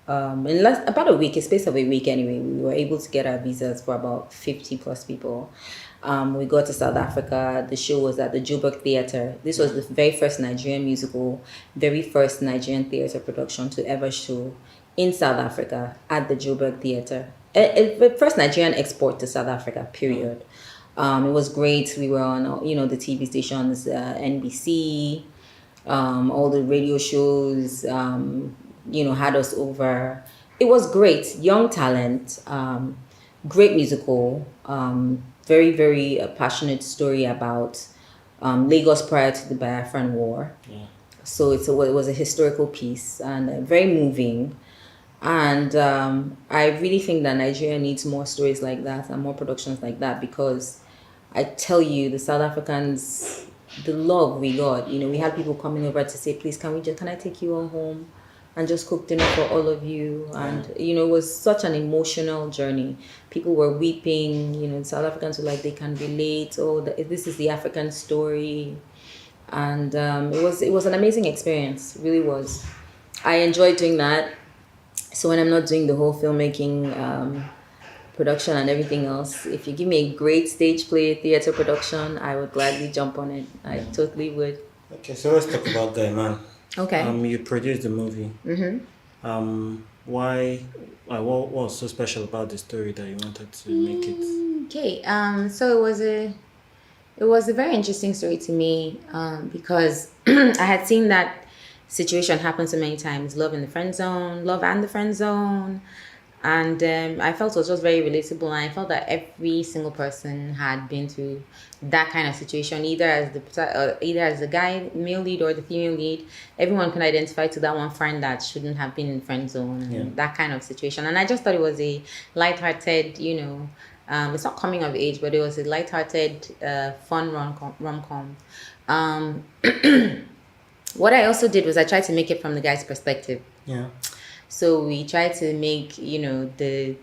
Speaker 2: about a week, a space of a week anyway, we were able to get our visas for about 50+ people. We got to South Africa. The show was at the Joburg Theatre. This was the very first Nigerian musical, very first Nigerian theatre production to ever show in South Africa at the Joburg Theatre. First Nigerian export to South Africa, period. It was great. We were on, the TV stations, NBC, all the radio shows, had us over. It was great. Young talent, great musical, very, very passionate story about Lagos prior to the Biafran War.
Speaker 1: Yeah.
Speaker 2: So it was a historical piece and very moving. And I really think that Nigeria needs more stories like that and more productions like that, because I tell you, the South Africans, the love we got, we had people coming over to say, please, can I take you all home and just cook dinner for all of you? And, it was such an emotional journey. People were weeping, South Africans were like, they can relate. Oh, this is the African story. And it was an amazing experience, it really was. I enjoyed doing that. So when I'm not doing the whole filmmaking production and everything else, if you give me a great stage play, theater production, I would gladly jump on it. I totally would.
Speaker 1: Okay, so let's talk about Guynman.
Speaker 2: Okay.
Speaker 1: You produced the movie. Why? What was so special about the story that you wanted to make it?
Speaker 2: Okay. So it was a very interesting story to me because I had seen that situation happen so many times. Love and the friend zone. And I felt it was just very relatable, and I felt that every single person had been through that kind of situation, either as the guy, male lead, or the female lead. Everyone can identify to that one friend that shouldn't have been in friend zone, and that kind of situation. And I just thought it was a lighthearted, it's not coming of age, but it was a lighthearted, fun rom-com. What I also did was I tried to make it from the guy's perspective.
Speaker 1: Yeah.
Speaker 2: So we try to make, you know, the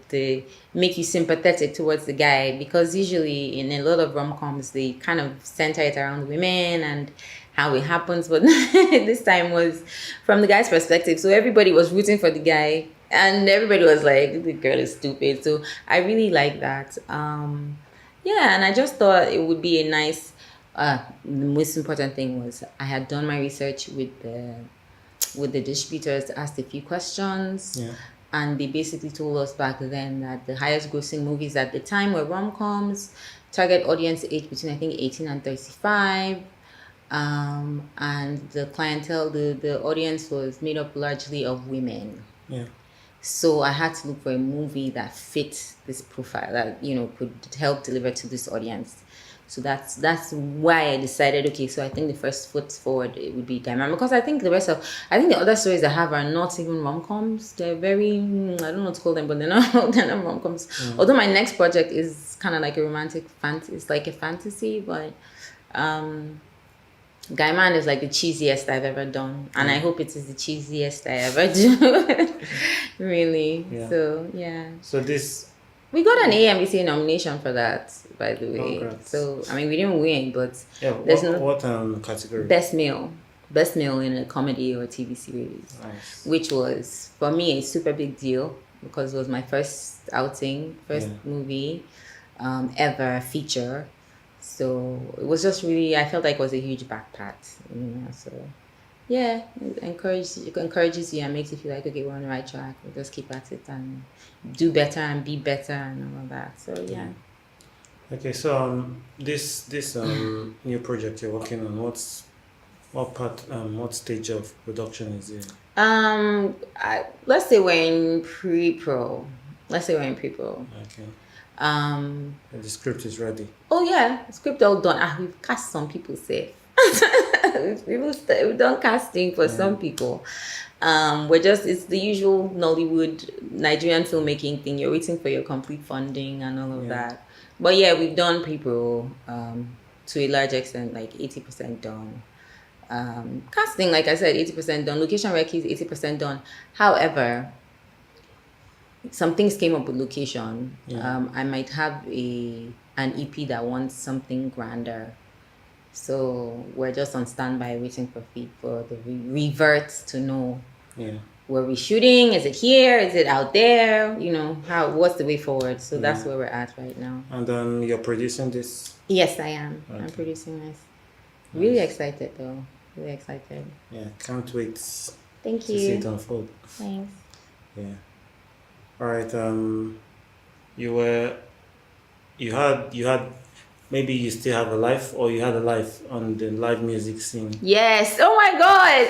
Speaker 2: make you sympathetic towards the guy, because usually in a lot of rom-coms they kind of center it around women and how it happens, but this time was from the guy's perspective. So everybody was rooting for the guy and everybody was like, the girl is stupid. So I really like that. Yeah, and I just thought it would be a nice the most important thing was I had done my research with the distributors, asked a few questions,
Speaker 1: Yeah.
Speaker 2: and they basically told us back then that the highest grossing movies at the time were rom-coms, target audience age between I think 18 and 35, and the clientele, the audience was made up largely of women.
Speaker 1: Yeah.
Speaker 2: So I had to look for a movie that fit this profile, that, you know, could help deliver to this audience. So that's why I decided, okay, so I think the first foot forward it would be Guynman, because I think the other stories I have are not even rom-coms. They're very, I don't know what to call them, but they're not rom-coms. Although my next project is kind of like a romantic fantasy, it's like a fantasy, but Guynman is like the cheesiest I've ever done, and I hope it is the cheesiest I ever do. Really.
Speaker 1: Yeah.
Speaker 2: So yeah.
Speaker 1: So this.
Speaker 2: We got an AMVCA nomination for that, by the way.
Speaker 1: Congrats.
Speaker 2: So I mean, we didn't win, but
Speaker 1: Yeah.
Speaker 2: there's
Speaker 1: What category?
Speaker 2: best male in a comedy or TV series,
Speaker 1: Nice.
Speaker 2: which was for me a super big deal because it was my first outing, first movie, ever feature. So it was just really, I felt like it was a huge back pat, you know. So yeah, it encourages you and makes you feel like, okay, we're on the right track. We'll just keep at it and do better and be better and all of that. So yeah.
Speaker 1: Okay, so this new project you're working on, what stage of production is it?
Speaker 2: Let's say we're in pre-pro.
Speaker 1: Okay. And the script is ready.
Speaker 2: Oh yeah, script all done. We've cast some people safe. We've done casting for some people. It's the usual Nollywood Nigerian filmmaking thing. You're waiting for your complete funding and all of that. But yeah, we've done pre-pro to a large extent, like 80% done. Casting, like I said, 80% done. Location recce is 80% done. However, some things came up with location. I might have an EP that wants something grander. So we're just on standby waiting for the reverts to know where we're shooting. Is it here? Is it out there? You know, what's the way forward? So that's where we're at right now.
Speaker 1: And you're producing this?
Speaker 2: Yes, I am. Okay. I'm producing this. Really excited though. Really excited.
Speaker 1: Yeah, can't wait.
Speaker 2: Thank you.
Speaker 1: To see it unfold.
Speaker 2: Thanks.
Speaker 1: Yeah. All right. You had. Maybe you still have a life, or you had a life on the live music scene.
Speaker 2: Yes. Oh my God.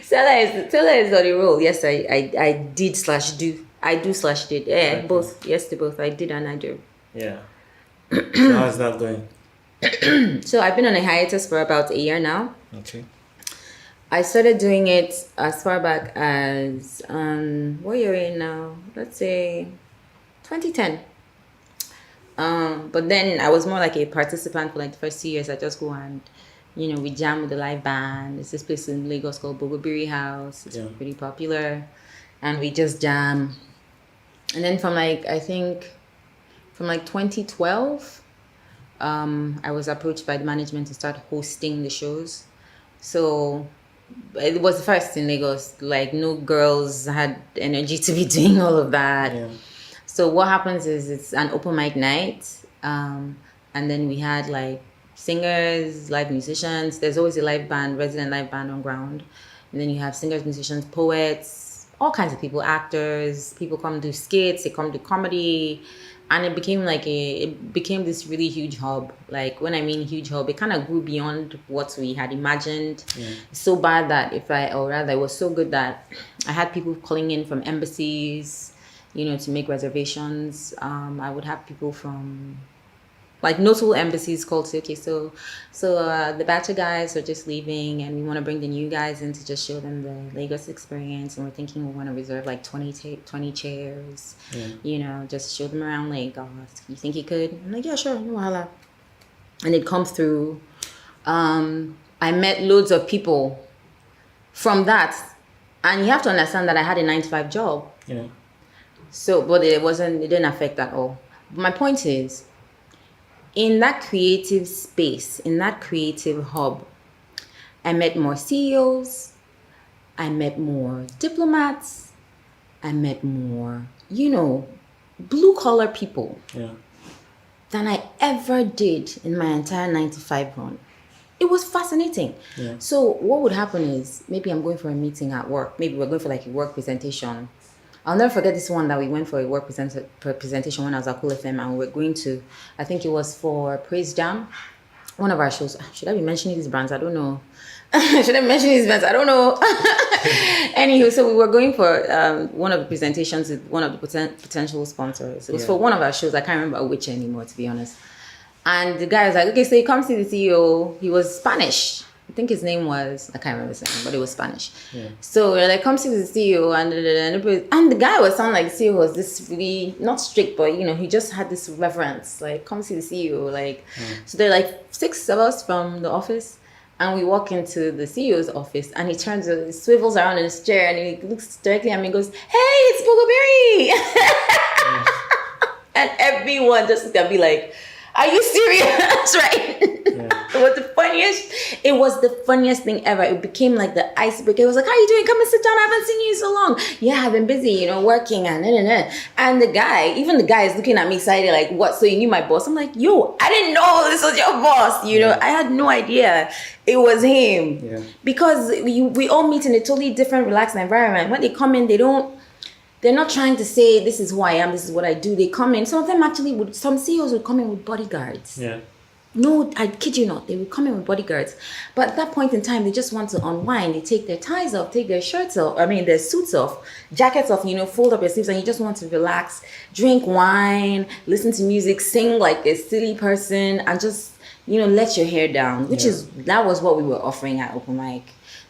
Speaker 2: Stella is on the roll. Yes, I did/do. I do/did. Yeah, okay. Both. Yes to both. I did and I do.
Speaker 1: Yeah. So how's that going?
Speaker 2: So I've been on a hiatus for about a year now.
Speaker 1: Okay.
Speaker 2: I started doing it as far back as what year are we in now? Let's say 2010. But then I was more like a participant for like the first 2 years. I just go and, you know, we jam with the live band. It's this place in Lagos called Bogobiri House. It's pretty popular. And we just jam. And then from 2012, I was approached by the management to start hosting the shows. So it was the first in Lagos. Like, no girls had energy to be doing all of that. Yeah. So what happens is it's an open mic night, and then we had like singers, live musicians. There's always a resident live band on ground. And then you have singers, musicians, poets, all kinds of people, actors. People come do skits, they come do comedy. And it became this really huge hub. Like, when I mean huge hub, it kind of grew beyond what we had imagined. Yeah. So bad that it was so good that I had people calling in from embassies, you know, to make reservations. I would have people from like notable embassies called to say, okay, so the Bachelor guys are just leaving and we want to bring the new guys in to just show them the Lagos experience, and we're thinking we want to reserve like 20 chairs, you know, just show them around Lagos. You think you could? I'm like, yeah, sure, no wahala. And they'd come through. I met loads of people from that. And you have to understand that I had a 9 to 5 job.
Speaker 1: Yeah.
Speaker 2: So, but it didn't affect at all. My point is, in that creative space, in that creative hub, I met more CEOs, I met more diplomats, I met more, blue collar people than I ever did in my entire 9 to 5 run. It was fascinating.
Speaker 1: Yeah.
Speaker 2: So what would happen is, maybe I'm going for a meeting at work. Maybe we're going for like a work presentation. I'll never forget this one that we went for a work presentation when I was at Cool FM, and we were going to, I think it was for Praise Jam, one of our shows. Should I be mentioning these brands? I don't know. Should I mention these brands? I don't know. Anywho, so we were going for one of the presentations with one of the potential sponsors. It was for one of our shows. I can't remember which anymore, to be honest. And the guy was like, okay, so you come see the CEO. He was Spanish. I think his name was, I can't remember his name, but it was Spanish. Yeah. So we're like, come see the CEO. And the guy was sounding like the CEO was this really, not strict, but, he just had this reverence. Like, come see the CEO. Like, so they're like 6 of us from the office. And we walk into the CEO's office, and he swivels around in his chair, and he looks directly at me and goes, hey, it's Bogoberry! And everyone just gonna be like, are you serious? Right? Yeah. It was the funniest thing ever. It became like the icebreaker. It was like, how are you doing? Come and sit down. I haven't seen you in so long. Yeah, I've been busy, working and And the guy is looking at me excited, like, what? So you knew my boss? I'm like, yo, I didn't know this was your boss. I had no idea it was him. Yeah. Because we all meet in a totally different, relaxed environment. When they come in, they're not trying to say, this is who I am, this is what I do. They come in. Some of them some CEOs would come in with bodyguards. Yeah. No, I kid you not. They would come in with bodyguards. But at that point in time, they just want to unwind. They take their ties off, take their shirts off, their suits off, jackets off, fold up your sleeves, and you just want to relax, drink wine, listen to music, sing like a silly person, and just, let your hair down, that was what we were offering at Open Mic.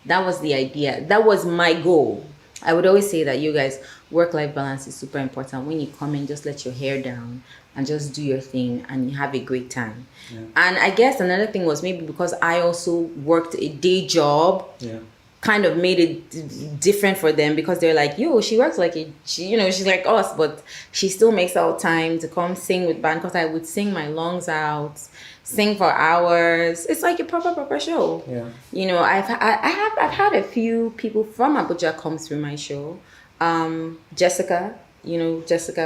Speaker 2: That was the idea. That was my goal. I would always say that, you guys, work-life balance is super important. When you come in, just let your hair down and just do your thing and you have a great time. Yeah. And I guess another thing was maybe because I also worked a day job, kind of made it different for them, because they're like, yo, she works like she's like us, but she still makes out time to come sing with band, because I would sing my lungs out, sing for hours. It's like a proper show. Yeah. I've had a few people from Abuja come through my show. Jessica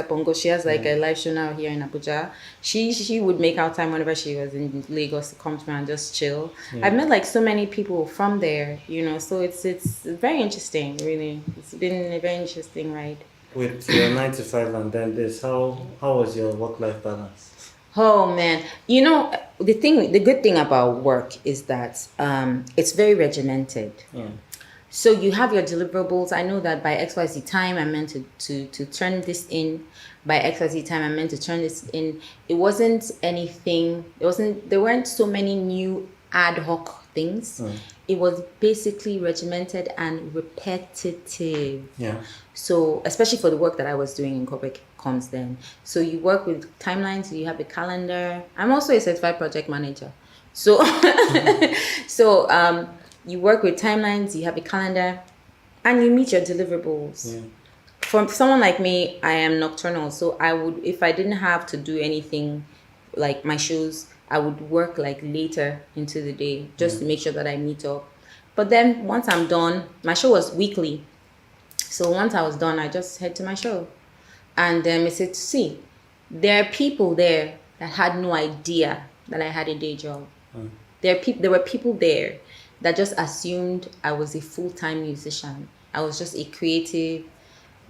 Speaker 2: Bongo, she has like a live show now here in Abuja. She would make out time whenever she was in Lagos to come to me and just chill. Yeah. I've met like so many people from there, so it's very interesting, really. It's been a very interesting ride.
Speaker 1: With your 9 to 5 and then this, how was your work-life balance?
Speaker 2: Oh man, the good thing about work is that it's very regimented. Yeah. So you have your deliverables. I know that by XYZ time I meant to turn this in. By XYZ time I meant to turn this in. It wasn't anything. There weren't so many new ad hoc things. It was basically regimented and repetitive. Yeah. So especially for the work that I was doing in corporate comms then. So you work with timelines, you have a calendar. I'm also a certified project manager. So you work with timelines, you have a calendar, and you meet your deliverables. Yeah. For someone like me, I am nocturnal. So if I didn't have to do anything like my shows, I would work like later into the day just to make sure that I meet up. But then once I'm done, my show was weekly. So once I was done, I just head to my show. And I said, see, there are people there that had no idea that I had a day job. There were people there that just assumed I was a full-time musician. I was just a creative,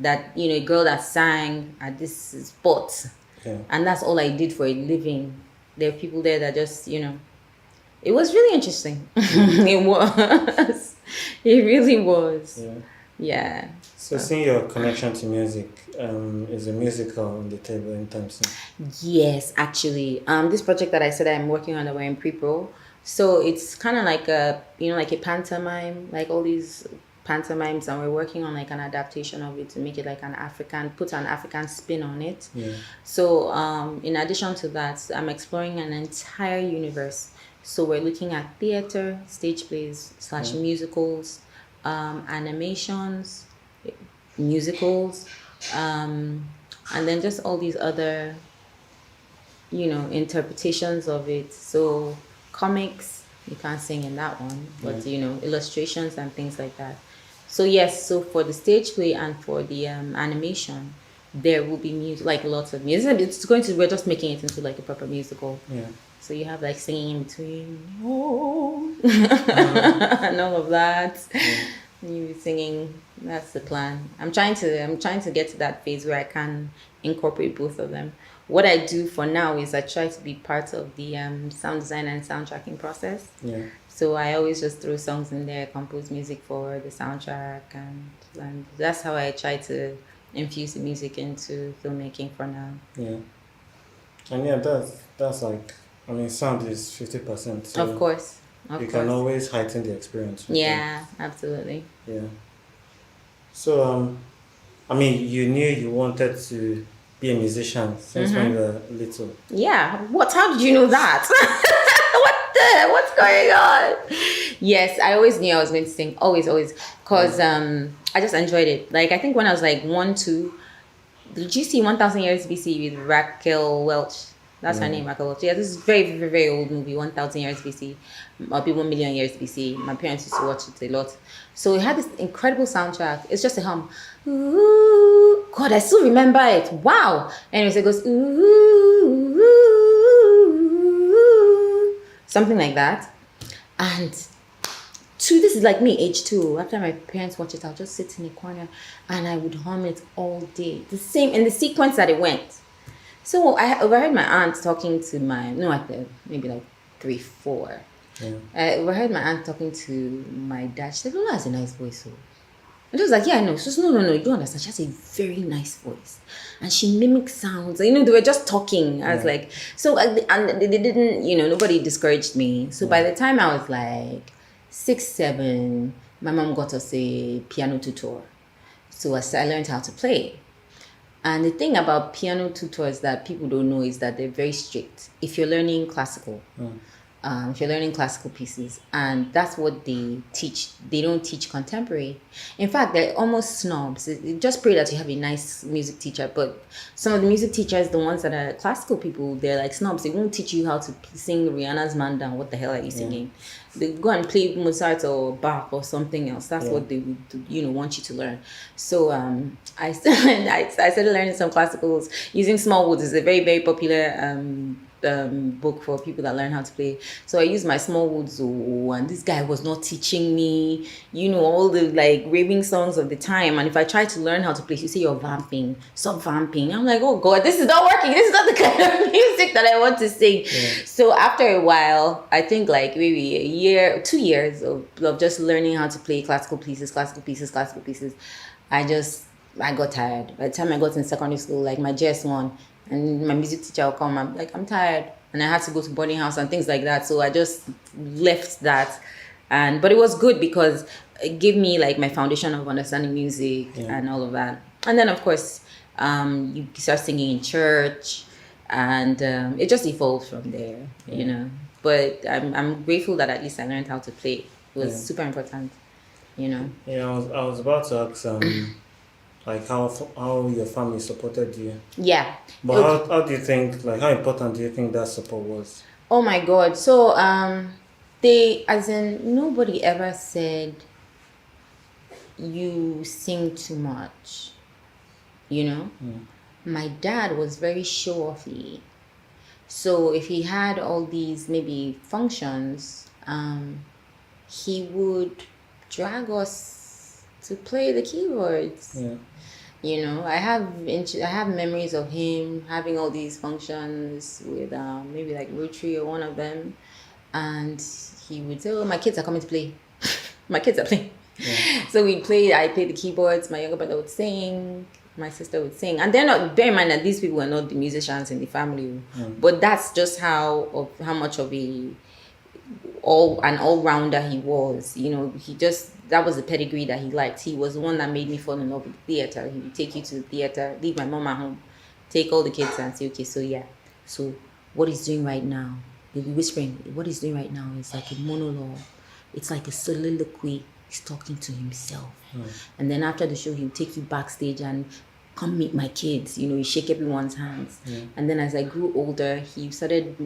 Speaker 2: a girl that sang at this spot. Yeah. And that's all I did for a living. There are people there that just, it was really interesting. It was. It really was. Yeah. Yeah.
Speaker 1: So seeing your connection to music, is a musical on the table anytime soon?
Speaker 2: Yes, actually. This project that I said I'm working on, that we're in pre-pro. So it's kind of like like a pantomime, like all these pantomimes, and we're working on like an adaptation of it to make it like put an African spin on it. Yeah. So in addition to that, I'm exploring an entire universe. So we're looking at theater, stage plays / musicals, animations, musicals, and then just all these other, interpretations of it. So comics, you can't sing in that one, but illustrations and things like that. So yes, so for the stage play and for the animation, there will be music, like lots of music. We're just making it into like a proper musical.
Speaker 1: Yeah.
Speaker 2: So you have like singing in between, and all of that.
Speaker 1: Yeah.
Speaker 2: And you be singing. That's the plan. I'm trying to get to that phase where I can incorporate both of them. What I do for now is I try to be part of the sound design and soundtracking process.
Speaker 1: Yeah.
Speaker 2: So I always just throw songs in there, compose music for the soundtrack, and that's how I try to infuse the music into filmmaking for now.
Speaker 1: Yeah. And yeah, that's like, I mean, sound is 50%. So
Speaker 2: Of course.
Speaker 1: you can always heighten the experience.
Speaker 2: Yeah, absolutely.
Speaker 1: Yeah. So, I mean, you knew you wanted to be a musician since when you were little.
Speaker 2: Yeah. How did you know that? What's going on? Yes, I always knew I was going to sing. Always. Because I just enjoyed it. Like, I think when I was like 1, 2, did you see 1000 Years BC with Raquel Welch? That's her name, Raquel Welch. Yeah, this is very, very, very old movie, 1000 Years BC. Maybe 1 million years BC. My parents used to watch it a lot. So it had this incredible soundtrack. It's just a hum. Ooh, God, I still remember it. Wow. Anyways, it goes, ooh, something like that. And this is like me, age 2. After my parents watch it, I'll just sit in a corner and I would hum it all day. The same, in the sequence that it went. So I overheard my aunt talking to maybe like 3, 4.
Speaker 1: Yeah.
Speaker 2: I overheard my aunt talking to my dad. She said, Lola has a nice voice. And I was like, yeah, I know. She says, no, you don't understand. She has a very nice voice. And she mimics sounds. They were just talking. I was like, so, and they didn't, nobody discouraged me. So by the time I was like 6, 7, my mom got us a piano tutor. So I learned how to play. And the thing about piano tutors that people don't know is that they're very strict. If you're learning classical, if you're learning classical pieces, and that's what they teach. They don't teach contemporary. In fact, they're almost snobs. Just pray that you have a nice music teacher. But some of the music teachers, the ones that are classical people, they're like snobs. They won't teach you how to sing Riona's Man Down. What the hell are you singing? They go and play Mozart or Bach or something else. That's what they would, want you to learn. So I started learning some classicals. Using Small Woods is a very, very popular book for people that learn how to play. So I used my Small Woods, and this guy was not teaching me, all the like raving songs of the time. And if I try to learn how to play, you say you're vamping, stop vamping. I'm like, oh God, this is not working. This is not the kind of music that I want to sing. Yeah. So after a while, I think like maybe a year, 2 years of just learning how to play classical pieces, I got tired. By the time I got in secondary school, like my JS1, and my music teacher will come, I'm like, I'm tired. And I had to go to boarding house and things like that. So I just left that. But it was good because it gave me like my foundation of understanding music and all of that. And then of course, you start singing in church and it just evolved from there, But I'm grateful that at least I learned how to play. It was super important,
Speaker 1: Yeah, I was about to ask like how your family supported you.
Speaker 2: Yeah.
Speaker 1: But how do you think, like how important do you think that support was?
Speaker 2: Oh my God. So nobody ever said you sing too much, My dad was very show-offy. So if he had all these maybe functions, he would drag us to play the keyboards. I have memories of him having all these functions with maybe like Rotary or one of them, and he would say, "Oh, my kids are coming to play. My kids are playing." So I played the keyboards. My younger brother would sing. My sister would sing, and bear in mind that these people are not the musicians in the family, but that's just how much of an all-rounder he was. That was the pedigree that he liked. He was the one that made me fall in love with theater. He would take you to the theater, leave my mom at home, take all the kids and say, okay, so what he's doing right now, he'll be whispering, what he's doing right now is like a monologue. It's like a soliloquy. he's talking to himself. And then after the show, he'll take you backstage and come meet my kids. You know, he shake everyone's hands. And then as I grew older, he started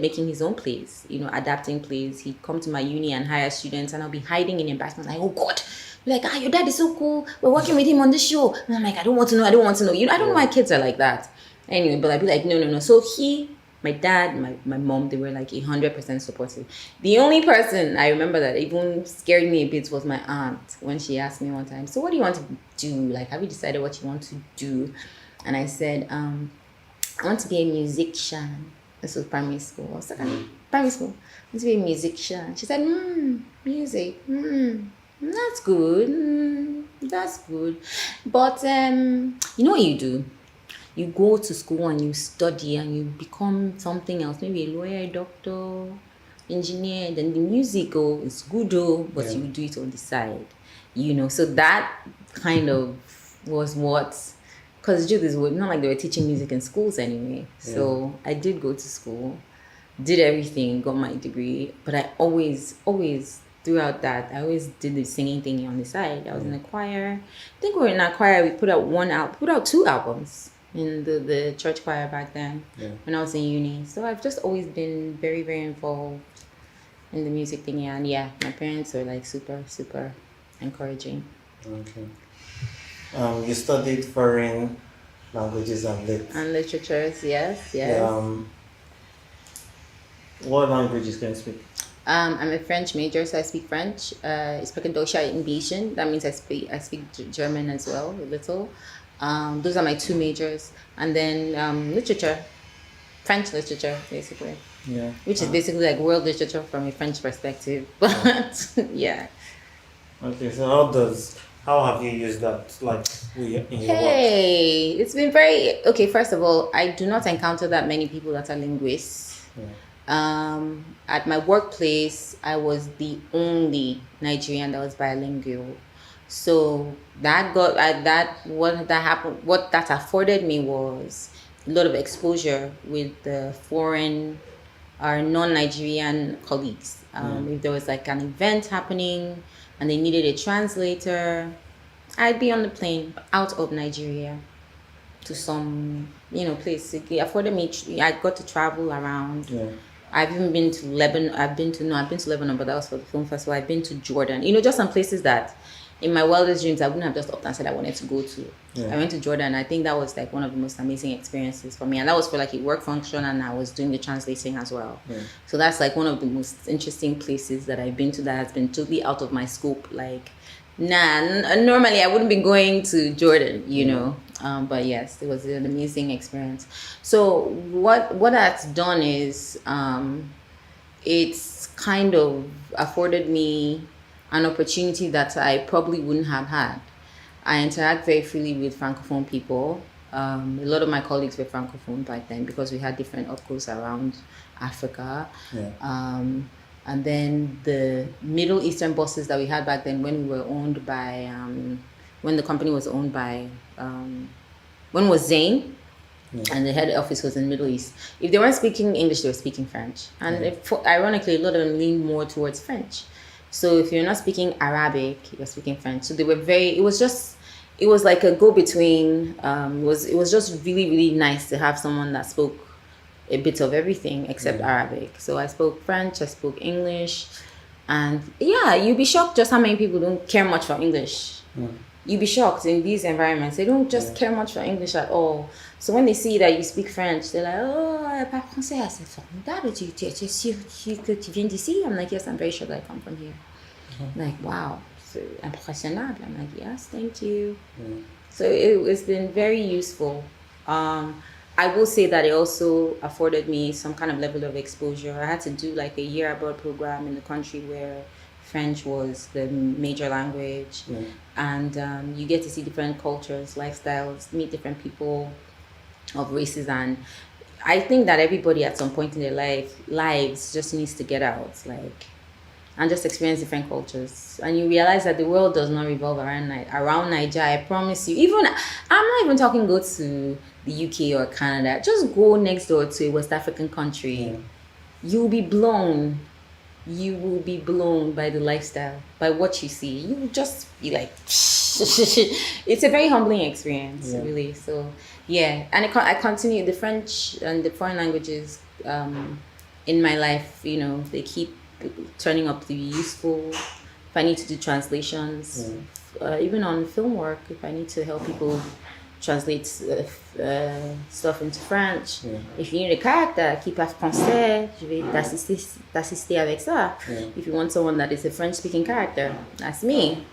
Speaker 2: making his own plays, you know, adapting plays. He'd come to my uni and hire students, and I'll be hiding in embarrassment, like, oh God, like, your dad is so cool. We're working with him on this show. And I'm like, I don't want to know. You know, I don't know why kids are like that. Anyway, but I'd be like, no. So my dad, my mom, they were like 100% supportive. The only person I remember that even scared me a bit was my aunt, when she asked me one time, so what do you want to do? Like, have you decided what you want to do? And I said, I want to be a musician. This was primary school. I was like, primary school. I want to be a musician. She said, music. That's good. That's good. But you know what you do? You go to school and you study and you become something else, maybe a lawyer, a doctor, engineer. Then the music is good, but you do it on the side, you know. So that kind of was what, because the truth is, not like they were teaching music in schools anyway. So I did go to school, did everything, got my degree, but I always throughout that, I always did the singing thing on the side. I was in a choir. I think we were in a choir. We put out 2 albums in the church choir back then when I was in uni. So I've just always been very, very involved in the music thing. And my parents were like super, super encouraging.
Speaker 1: Okay. You studied foreign languages and
Speaker 2: literatures, yes.
Speaker 1: What languages can you speak?
Speaker 2: I'm a French major, so I speak French. Ich spreche Deutsch ein bisschen. That means I speak German as well, a little. Those are my 2 majors. And then literature, French literature, basically. Which is basically like world literature from a French perspective. But
Speaker 1: Okay, so how have you used that, like, in your work?
Speaker 2: It's been very okay. First of all, I do not encounter that many people that are linguists. At my workplace, I was the only Nigerian that was bilingual. So what that afforded me was a lot of exposure with the foreign or non-Nigerian colleagues. If there was like an event happening and they needed a translator, I'd be on the plane out of Nigeria to some, place. It afforded me. I got to travel around. I've even been to Lebanon. I've been to Lebanon, but that was for the film festival. I've been to Jordan. Just some places that in my wildest dreams I wouldn't have just up and said I wanted to go to. I went to Jordan. I think that was like one of the most amazing experiences for me, and that was for like a work function, and I was doing the translating as well. So that's like one of the most interesting places that I've been to that has been totally out of my scope. Like, normally I wouldn't be going to Jordan, but yes, it was an amazing experience. So what that's done is it's kind of afforded me an opportunity that I probably wouldn't have had. I interact very freely with Francophone people. A lot of my colleagues were Francophone back then because we had different opcos around Africa. And then the Middle Eastern bosses that we had back then when we were owned by, when the company was owned by, when was Zain, and the head office was in the Middle East. If they weren't speaking English, they were speaking French. And ironically, a lot of them leaned more towards French. So if you're not speaking Arabic, you're speaking French. So they were it was like a go-between. It was just really, really nice to have someone that spoke a bit of everything except Arabic. So I spoke French, I spoke English, and you'd be shocked just how many people don't care much for English. You'd be shocked in these environments. They don't just care much for English at all. So when they see that you speak French, they're like, oh, pas français, c'est formidable. Tu es sûr que tu viens d'ici? I'm like, yes, I'm very sure that I come from here. Like, wow, c'est impressionnable. I'm like, yes, thank you. So it's been very useful. I will say that it also afforded me some kind of level of exposure. I had to do like a year abroad program in the country where French was the major language. And you get to see different cultures, lifestyles, meet different people of races. And I think that everybody at some point in their lives just needs to get out, and just experience different cultures. And you realize that the world does not revolve around Naija. I promise you. I'm not even talking go to the UK or Canada. Just go next door to a West African country. You'll be blown you will be blown by the lifestyle, by what you see. You will just be like, it's a very humbling experience, really. So, yeah. And I continue the French and the foreign languages in my life, you know, they keep turning up to be useful. If I need to do translations, even on film work, if I need to help people translate stuff into French. If you need a character qui parle français, je vais t'assister avec ça. If you want someone that is a French-speaking character, that's me.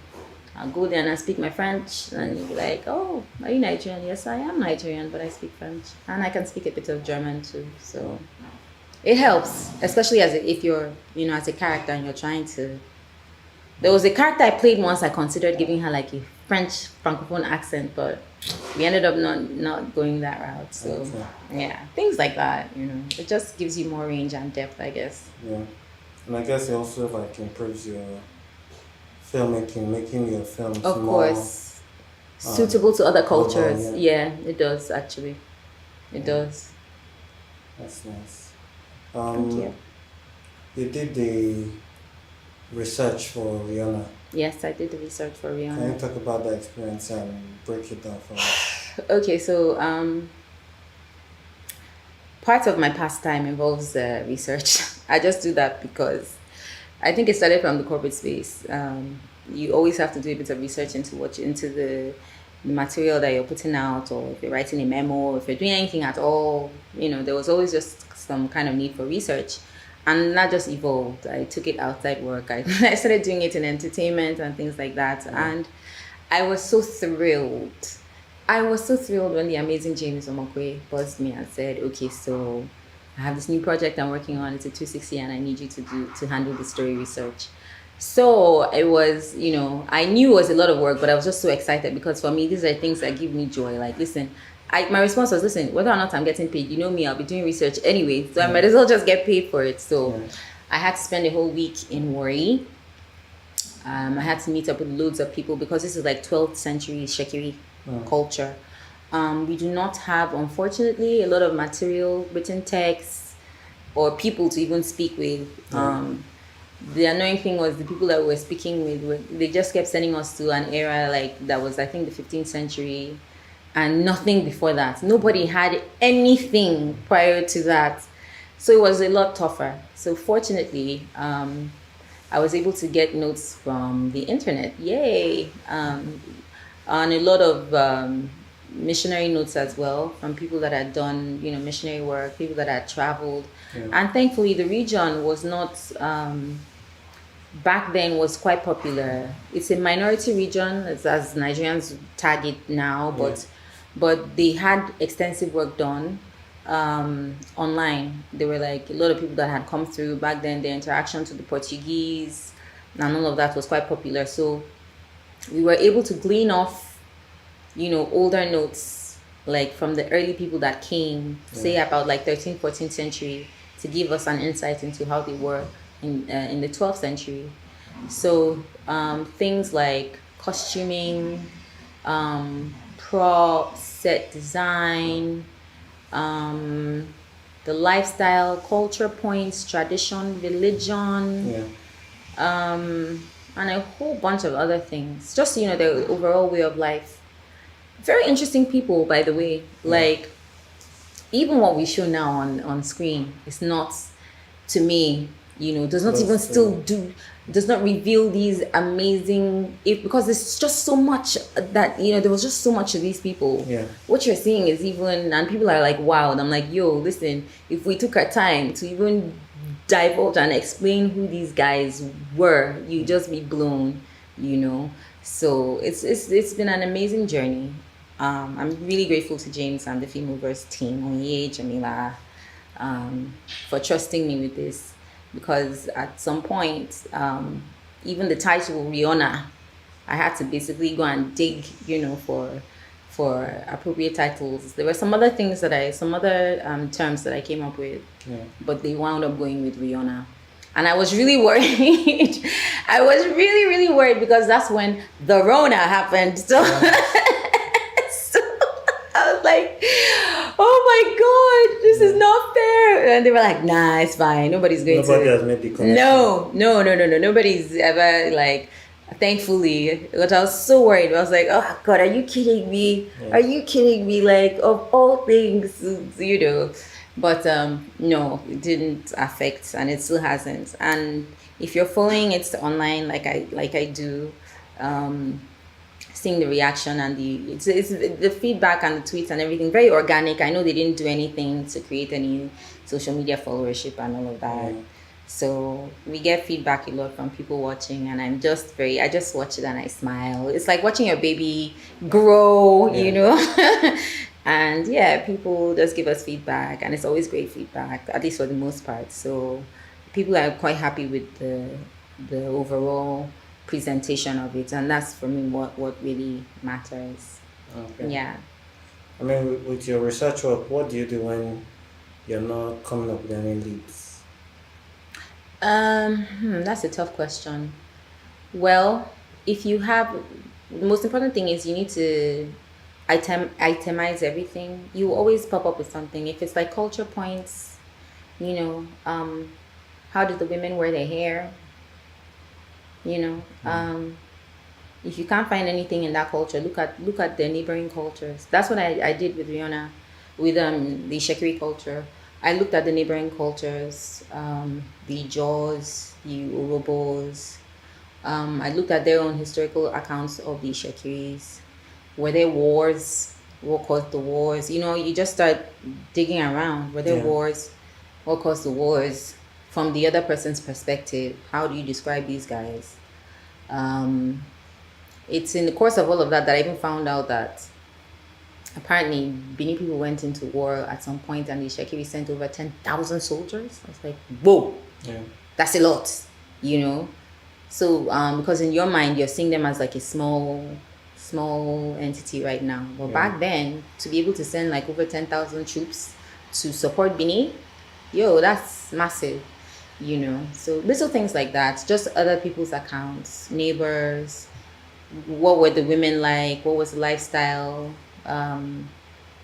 Speaker 2: I'll go there and I speak my French, and you'll be like, oh, are you Nigerian? Yes, I am Nigerian, but I speak French. And I can speak a bit of German too, so it helps, especially if you're, you know, as a character and you're trying to... There was a character I played once, I considered giving her like a French Francophone accent, but we ended up not going that route. So yeah, things like that, you know, it just gives you more range and depth, I guess.
Speaker 1: Yeah, and I guess it also like improves your filmmaking, making your films
Speaker 2: of
Speaker 1: more,
Speaker 2: course, suitable to other cultures. Yeah, it does actually. It does.
Speaker 1: That's nice.
Speaker 2: Thank you.
Speaker 1: You did the research for Riona.
Speaker 2: Yes, I did the research for Riona.
Speaker 1: Can you talk about that experience and break it down for us?
Speaker 2: Okay, so part of my pastime involves research. I just do that because I think it started from the corporate space. You always have to do a bit of research into the material that you're putting out, or if you're writing a memo, if you're doing anything at all, you know, there was always just some kind of need for research. And that just evolved. I took it outside work. I started doing it in entertainment and things like that. And I was so thrilled. I was so thrilled when the amazing James Omokwe buzzed me and said, okay, so I have this new project I'm working on. It's a 260 and I need you to handle the story research. So it was, you know, I knew it was a lot of work, but I was just so excited because for me, these are things that give me joy. Like, listen, my response was, listen, whether or not I'm getting paid, you know me, I'll be doing research anyway, so I might as well just get paid for it. So I had to spend a whole week in Warri. I had to meet up with loads of people because this is like 12th century Shekiri culture. We do not have, unfortunately, a lot of material, written texts, or people to even speak with. The annoying thing was the people that we were speaking with, they just kept sending us to an era like that was, I think, the 15th century. And nothing before that. Nobody had anything prior to that. So it was a lot tougher. So fortunately, I was able to get notes from the internet. Yay! On a lot of missionary notes as well from people that had done, you know, missionary work, people that had traveled. And thankfully, the region was not... back then was quite popular. It's a minority region, as Nigerians tag it now, but they had extensive work done online. There were like a lot of people that had come through back then. Their interaction to the Portuguese and all of that was quite popular. So we were able to glean off, you know, older notes, like from the early people that came, say about like 13th, 14th century, to give us an insight into how they were in the 12th century. So things like costuming, props, set design, the lifestyle, culture points, tradition, religion, and a whole bunch of other things. Just, you know, the overall way of life. Very interesting people, by the way. Like, even what we show now on screen is not, to me, you know, does not reveal these amazing, because there's just so much that, you know, there was just so much of these people. What you're seeing is even, and people are like, wow. And I'm like, yo, listen, if we took our time to even divulge and explain who these guys were, you'd just be blown, you know. So it's been an amazing journey. I'm really grateful to James and the Filmmaker's team, Onye, Jamila, for trusting me with this. Because at some point, even the title Riona, I had to basically go and dig, you know, for appropriate titles. There were some other things some other terms that I came up with, but they wound up going with Riona. And I was really worried. I was really, really worried because that's when the Rona happened. So, so I was like, oh my God, this is not fair. And they were like, nah, it's fine. Nobody's going
Speaker 1: Nobody
Speaker 2: to.
Speaker 1: has made the connection.
Speaker 2: No. Nobody's ever like, thankfully. But I was so worried. I was like, oh God, are you kidding me?
Speaker 1: Yeah.
Speaker 2: Are you kidding me? Like, of all things, you know. But no, it didn't affect, and it still hasn't. And if you're following it online, like I do, seeing the reaction and it's the feedback and the tweets and everything, very organic. I know they didn't do anything to create any social media followership and all of that.
Speaker 1: Yeah.
Speaker 2: So we get feedback a lot from people watching, and I just watch it and I smile. It's like watching your baby grow, you know. And yeah, people just give us feedback, and it's always great feedback, at least for the most part. So people are quite happy with the overall presentation of it, and that's for me what really matters.
Speaker 1: Okay.
Speaker 2: Yeah.
Speaker 1: I mean, with your research work, what do you do when you're not coming up with any leads?
Speaker 2: That's a tough question. Well, if you have, the most important thing is you need to itemize everything. You always pop up with something. If it's like culture points, you know, how did the women wear their hair? You know, if you can't find anything in that culture, look at the neighboring cultures. That's what I did with Riona, with the Shekiri culture. I looked at the neighboring cultures, the Jaws, the Urobos. I looked at their own historical accounts of the Shekiris. Were there wars? What caused the wars? You know, you just start digging around. Were there wars? What caused the wars? From the other person's perspective, how do you describe these guys? It's in the course of all of that I even found out that apparently Benin people went into war at some point, and the Shekiri sent over 10,000 soldiers. I was like, whoa, that's a lot, you know? So because in your mind, you're seeing them as like a small entity right now. But back then, to be able to send like over 10,000 troops to support Benin, that's massive, you know? So little things like that, just other people's accounts, neighbors, what were the women like? What was the lifestyle?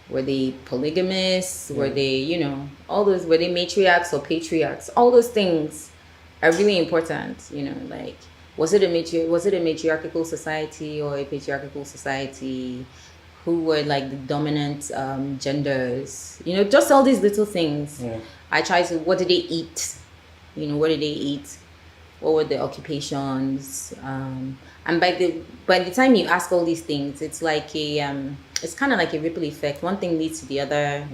Speaker 2: Were they polygamous? Were they, you know, all those, were they matriarchs or patriarchs? All those things are really important, you know, like, was it a matriarchal society or a patriarchal society? Who were like the dominant genders? You know, just all these little things. I try to, what did they eat? You know, what did they eat? What were the occupations? And by the time you ask all these things, it's like it's kind of like a ripple effect. One thing leads to the other.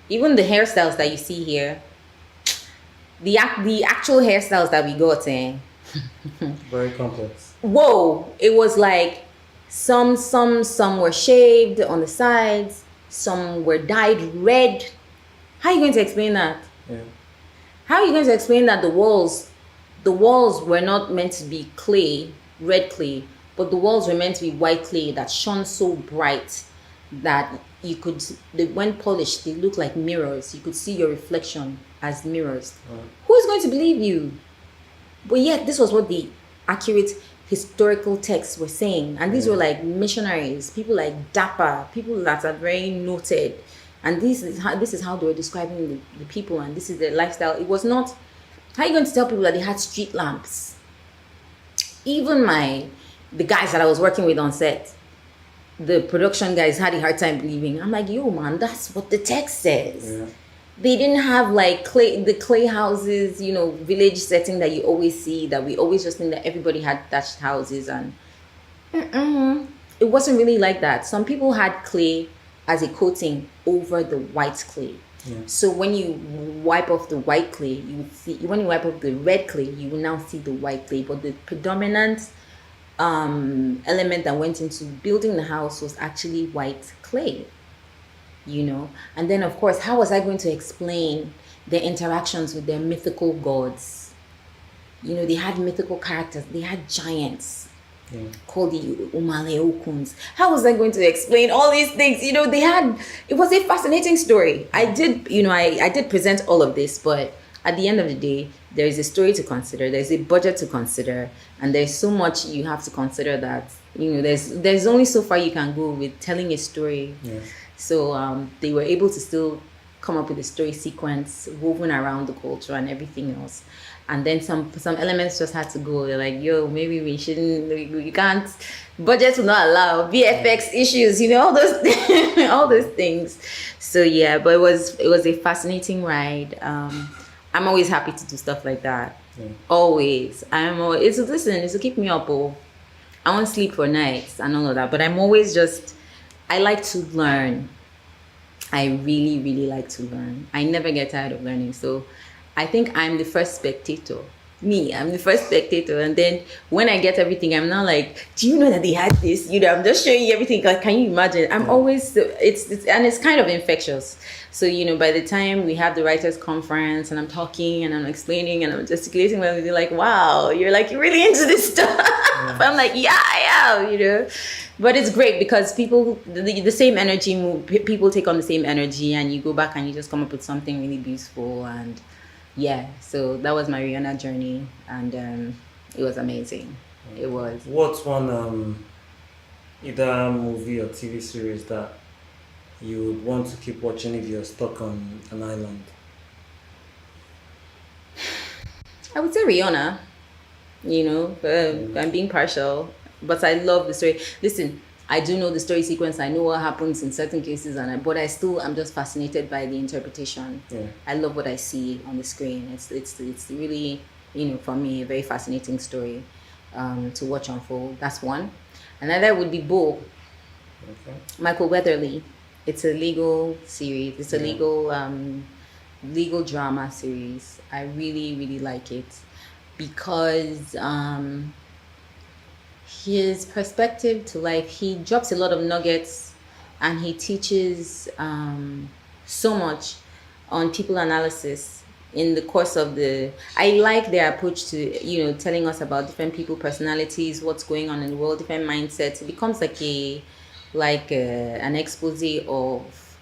Speaker 2: Even the hairstyles that you see here, the actual hairstyles that we got,
Speaker 1: very complex.
Speaker 2: Whoa! It was like some were shaved on the sides, some were dyed red. How are you going to explain that? How are you going to explain that the walls were not meant to be clay, red clay, but the walls were meant to be white clay that shone so bright that when polished, they look like mirrors. You could see your reflection as mirrors. Who is going to believe you? But yet, this was what the accurate historical texts were saying. And these were like missionaries, people like Dapper, people that are very noted. And this is how they were describing the people, and this is their lifestyle. It was not, how are you going to tell people that they had street lamps? Even the guys that I was working with on set, the production guys had a hard time believing. I'm like, yo man, that's what the text says. They didn't have like the clay houses, you know, village setting that you always see, that we always just think that everybody had thatched houses, and it wasn't really like that. Some people had clay as a coating over the white clay. So when you wipe off the white clay, you would see, when you wipe off the red clay, you will now see the white clay. But the predominant element that went into building the house was actually white clay, you know. And then of course, how was I going to explain their interactions with their mythical gods? You know, they had mythical characters, they had giants called the Umaleokuns. How was I going to explain all these things? You know, it was a fascinating story. I did present all of this, but at the end of the day, there is a story to consider, there's a budget to consider, and there's so much you have to consider that, you know, there's only so far you can go with telling a story. So they were able to still come up with a story sequence woven around the culture and everything else. And then some elements just had to go. They're like, yo, maybe we shouldn't, we can't, budgets will not allow, VFX issues, all those all those things. So yeah, but it was a fascinating ride. I'm always happy to do stuff like that. Yeah. Always. It's to keep me up. I won't sleep for nights and all of that, but I'm always I like to learn. I really, really like to learn. I never get tired of learning. So I think I'm the first spectator. I'm the first spectator. And then when I get everything, I'm not like, do you know that they had this? I'm just showing you everything. Like, can you imagine? I'm always, it's kind of infectious. So, by the time we have the writers' conference and I'm talking and I'm explaining and I'm gesticulating, well, they're like, wow, you're really into this stuff. Yeah. I'm like, yeah, I am, But it's great because people, the same energy, people take on the same energy and you go back and you just come up with something really beautiful. And yeah, so that was my Riona journey, and it was amazing. It was.
Speaker 1: What's one either movie or TV series that you would want to keep watching if you're stuck on an island?
Speaker 2: I would say Riona. I'm being partial, but I love the story. Listen, I do know the story sequence. I know what happens in certain cases, but I'm just fascinated by the interpretation. Yeah. I love what I see on the screen. It's really, for me, a very fascinating story to watch unfold. That's one. Another would be Bull. Okay. Michael Weatherly. It's a legal series. It's a legal drama series. I really, really like it because his perspective to life, he drops a lot of nuggets and he teaches so much on people analysis in the course of I like their approach to, telling us about different people, personalities, what's going on in the world, different mindsets. It becomes like an expose of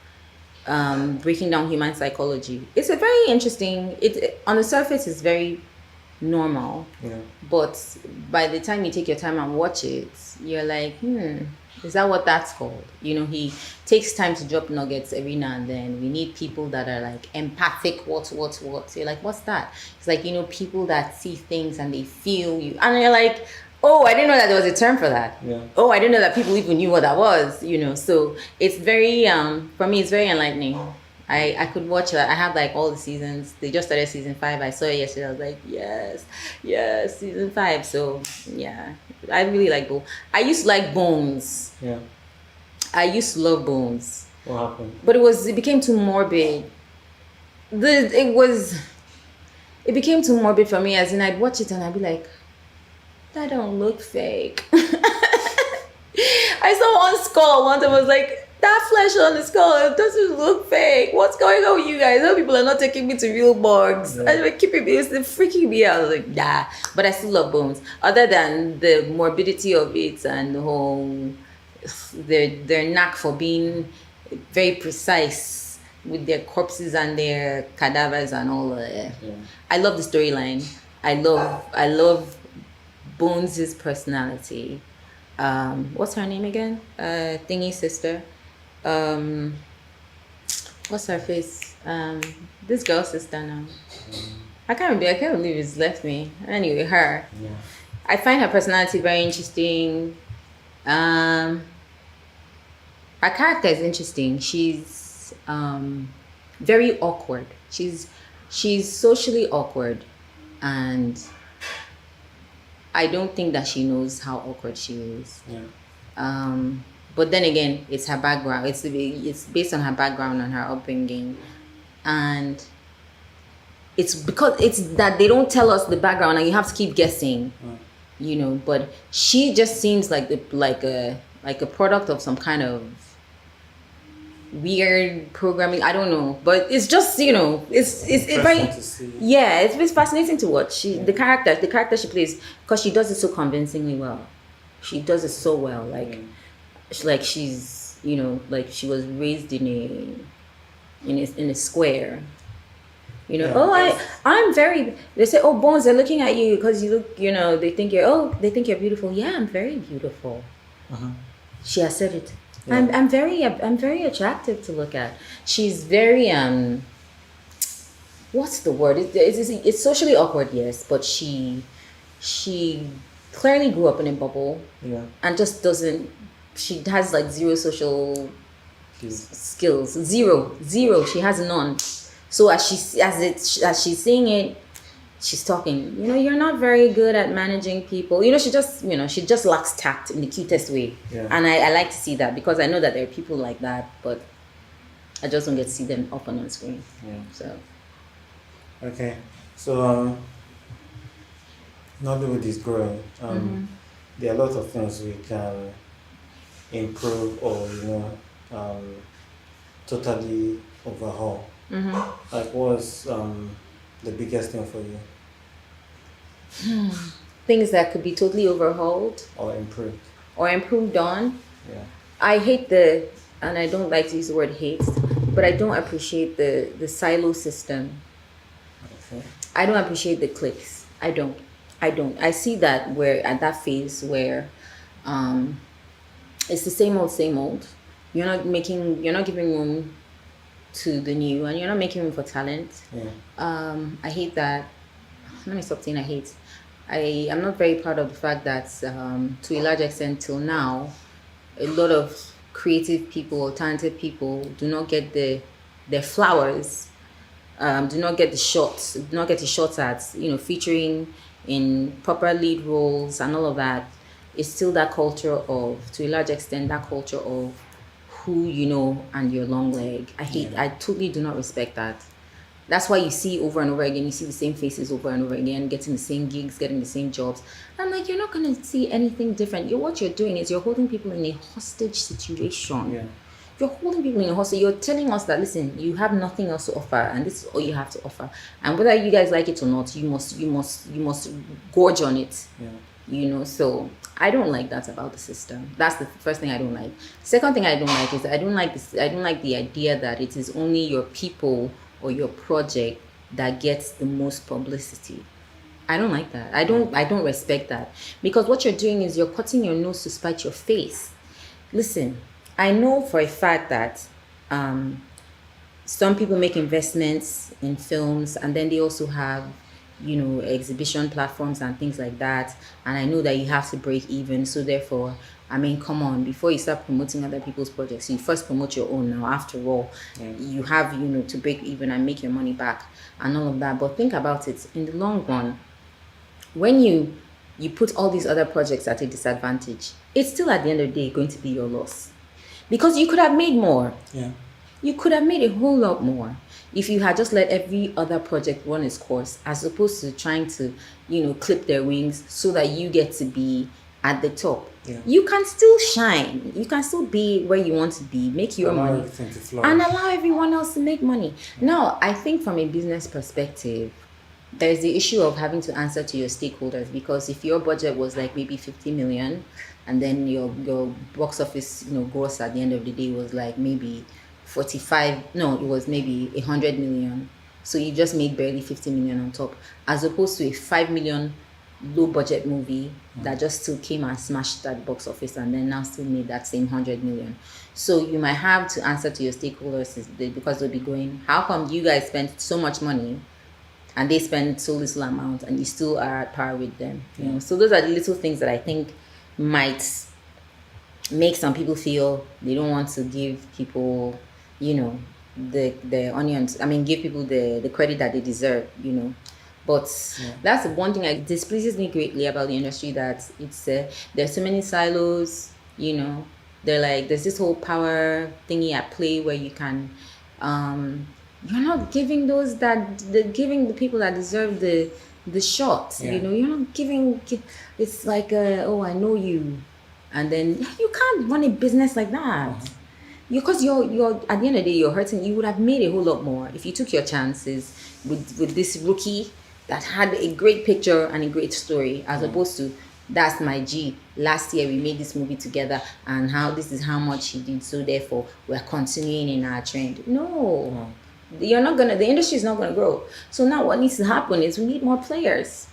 Speaker 2: breaking down human psychology. It's a very interesting, on the surface it's very normal, but by the time you take your time and watch it, you're like, is that what that's called? He takes time to drop nuggets every now and then. We need people that are like empathic, what you're like, what's that? It's like, people that see things and they feel you, and you're like, oh, I didn't know that there was a term for that. Oh, I didn't know that people even knew what that was. So it's very for me, it's very enlightening. I could watch that. I have all the seasons. They just started season 5. I saw it yesterday. I was like, yes, season 5. So yeah, I really like Bones. I used to like Bones. Yeah. I used to love Bones.
Speaker 1: What happened?
Speaker 2: But it became too morbid. It became too morbid for me, as in I'd watch it and I'd be like, that don't look fake. I saw one skull once and was like, that flesh on the skull, it doesn't look fake. What's going on with you guys? Those people are not taking me to real bugs. Yeah. And it's freaking me out. I was like, nah. But I still love Bones. Other than the morbidity of it and the whole, their knack for being very precise with their corpses and their cadavers and all of that. Yeah. I love the storyline. I love Bones' personality. What's her name again? Thingy's sister. What's her face? This girl's sister now. I can't believe it's left me. Anyway, her. Yeah. I find her personality very interesting. Her character is interesting. She's very awkward. She's socially awkward, and I don't think that she knows how awkward she is. Yeah. But then again, it's her background. It's based on her background and her upbringing, and it's because it's that they don't tell us the background, and you have to keep guessing. But she just seems like a product of some kind of weird programming. I don't know, but it's just it's very it's fascinating to watch. The character she plays, because she does it so convincingly well. She does it so well, she's she was raised in a square. I'm very. They say, oh, Bones, they're looking at you because you look. They think you're beautiful. Yeah, I'm very beautiful. Uh-huh. She has said it.
Speaker 1: Yeah.
Speaker 2: I'm very attractive to look at. She's very what's the word? It's socially awkward, yes, but she clearly grew up in a bubble
Speaker 1: Yeah.
Speaker 2: and just doesn't. She has like zero social
Speaker 1: She's,
Speaker 2: skills, zero. She has none. So as she's saying it, she's talking. You're not very good at managing people. She just lacks tact in the cutest way.
Speaker 1: Yeah.
Speaker 2: And I like to see that because I know that there are people like that, but I just don't get to see them often on screen.
Speaker 1: Yeah.
Speaker 2: So.
Speaker 1: Okay. So Nollywood is growing. There are a lot of things we can improve or totally overhaul. Like what's the biggest thing for you
Speaker 2: Things that could be totally overhauled
Speaker 1: or improved?
Speaker 2: or improved on.
Speaker 1: Yeah.
Speaker 2: I hate and I don't like to use the word hate, but I don't appreciate the silo system.
Speaker 1: Okay.
Speaker 2: I don't appreciate the cliques. I don't. I see that where at that phase where it's the same old. You're not giving room to the new, and you're not making room for talent.
Speaker 1: Yeah.
Speaker 2: I hate that. Let me stop saying I hate. I am not very proud of the fact that to a large extent till now, a lot of creative people or talented people do not get their flowers, do not get the shots at featuring in proper lead roles and all of that. It's still that culture of, to a large extent, that culture of who you know and your long leg. I totally do not respect that. That's why you see over and over again, you see the same faces over and over again, getting the same gigs, getting the same jobs. I'm like, you're not going to see anything different. What you're doing is you're holding people in a hostage situation.
Speaker 1: Yeah.
Speaker 2: You're holding people in a hostage. You're telling us that, listen, you have nothing else to offer, and this is all you have to offer. And whether you guys like it or not, you must gorge on it.
Speaker 1: Yeah.
Speaker 2: So I don't like that about the system. That's the first thing I don't like. Second thing I don't like is I don't like the idea that it is only your people or your project that gets the most publicity. I don't like that. I don't respect that. Because what you're doing is you're cutting your nose to spite your face. Listen, I know for a fact that some people make investments in films and then they also have exhibition platforms and things like that, and I know that you have to break even. So therefore, come on, before you start promoting other people's projects, you first promote your own. Now after all, you have to break even and make your money back and all of that. But think about it in the long run, when you put all these other projects at a disadvantage, it's still at the end of the day going to be your loss, because you could have made more. You could have made a whole lot more if you had just let every other project run its course, as opposed to trying to, clip their wings so that you get to be at the top. You can still shine. You can still be where you want to be, make your money, and allow everyone else to make money. Now, I think from a business perspective, there's the issue of having to answer to your stakeholders, because if your budget was like maybe 50 million, and then your box office, gross at the end of the day was like maybe 45, no, it was maybe 100 million. So you just made barely 50 million on top, as opposed to a 5 million low budget movie that just still came and smashed that box office and then now still made that same 100 million. So you might have to answer to your stakeholders, because they'll be going, how come you guys spent so much money and they spend so little amount and you still are at par with them? So those are the little things that I think might make some people feel they don't want to give people the onions. Give people the credit that they deserve. But that's the one thing that displeases me greatly about the industry, that it's there's so many silos. They're like, there's this whole power thingy at play where you can you're not giving giving the people that deserve the shot. You're not giving. It's like oh, I know you, and then you can't run a business like that. Because you're at the end of the day, you're hurting. You would have made a whole lot more if you took your chances with this rookie that had a great picture and a great story, as opposed to, that's my G. Last year we made this movie together, and this is how much he did. So therefore, we're continuing in our trend. No, you're not gonna. The industry is not gonna grow. So now what needs to happen is we need more players.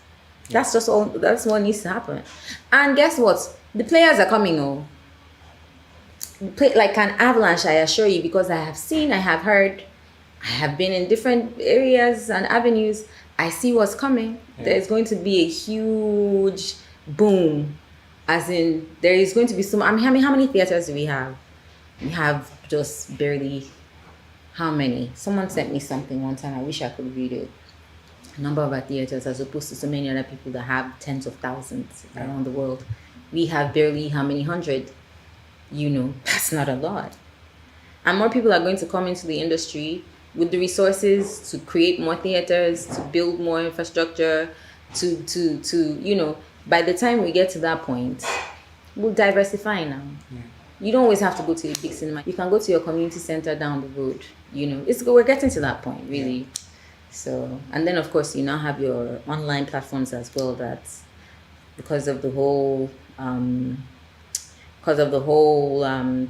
Speaker 2: That's just all. That's what needs to happen. And guess what? The players are coming. like an avalanche, I assure you, because I have seen, I have heard, I have been in different areas and avenues. I see what's coming. Yeah. There's going to be a huge boom, as in there is going to be some. I mean, how many theaters do we have? We have just barely. How many? Someone sent me something one time. I wish I could read it. A number of our theaters, as opposed to so many other people that have tens of thousands around the world. We have barely how many hundred? That's not a lot. And more people are going to come into the industry with the resources to create more theaters, to build more infrastructure, to by the time we get to that point, we'll diversify now. Yeah. You don't always have to go to a big cinema. You can go to your community center down the road. We're getting to that point, really. Yeah. So, and then of course you now have your online platforms as well. That's because of the whole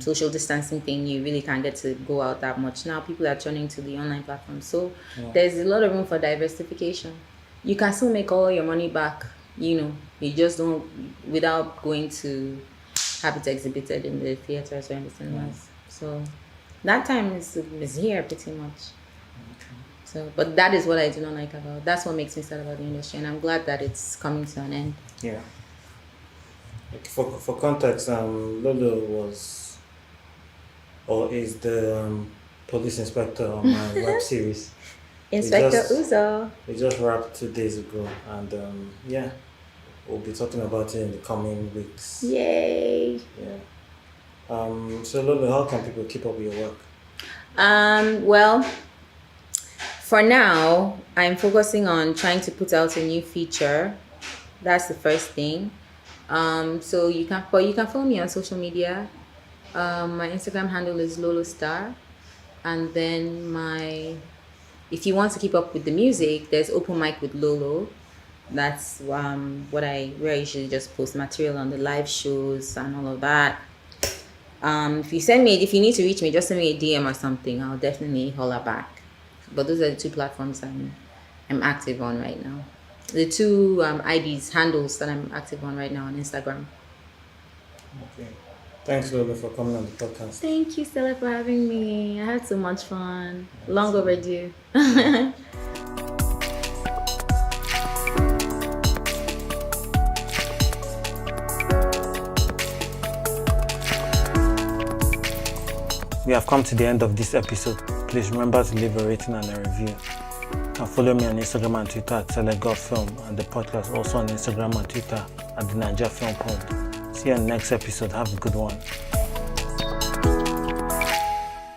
Speaker 2: social distancing thing, you really can't get to go out that much. Now people are turning to the online platform. So there's a lot of room for diversification. You can still make all your money back, you just don't, without going to have it exhibited in the theaters or in the cinemas. So that time is here pretty much. So, but that is what I do not like about. That's what makes me sad about the industry, and I'm glad that it's coming to an end.
Speaker 1: Yeah. For context, Lolo was, or is the police inspector on my web series.
Speaker 2: Inspector Uzo.
Speaker 1: We just wrapped 2 days ago, and we'll be talking about it in the coming weeks.
Speaker 2: Yay!
Speaker 1: Yeah. So Lolo, how can people keep up with your work?
Speaker 2: Well, for now, I'm focusing on trying to put out a new feature. That's the first thing. So you can follow me on social media. My Instagram handle is Lolo Star, and then if you want to keep up with the music, there's Open Mic with Lolo. That's where I usually just post material on the live shows and all of that. If you need to reach me, just send me a DM or something. I'll definitely holler back. But those are the 2 platforms I'm active on right now. The 2 handles that I'm active on right now on Instagram.
Speaker 1: Okay. Thanks, Lolo, for coming on the podcast.
Speaker 2: Thank you, Stella, for having me. I had so much fun. Long overdue.
Speaker 1: We have come to the end of this episode. Please remember to leave a rating and a review. And follow me on Instagram and Twitter at SelectGovFilm, and the podcast also on Instagram and Twitter at the Naija Film Pod. See you in the next episode. Have a good one.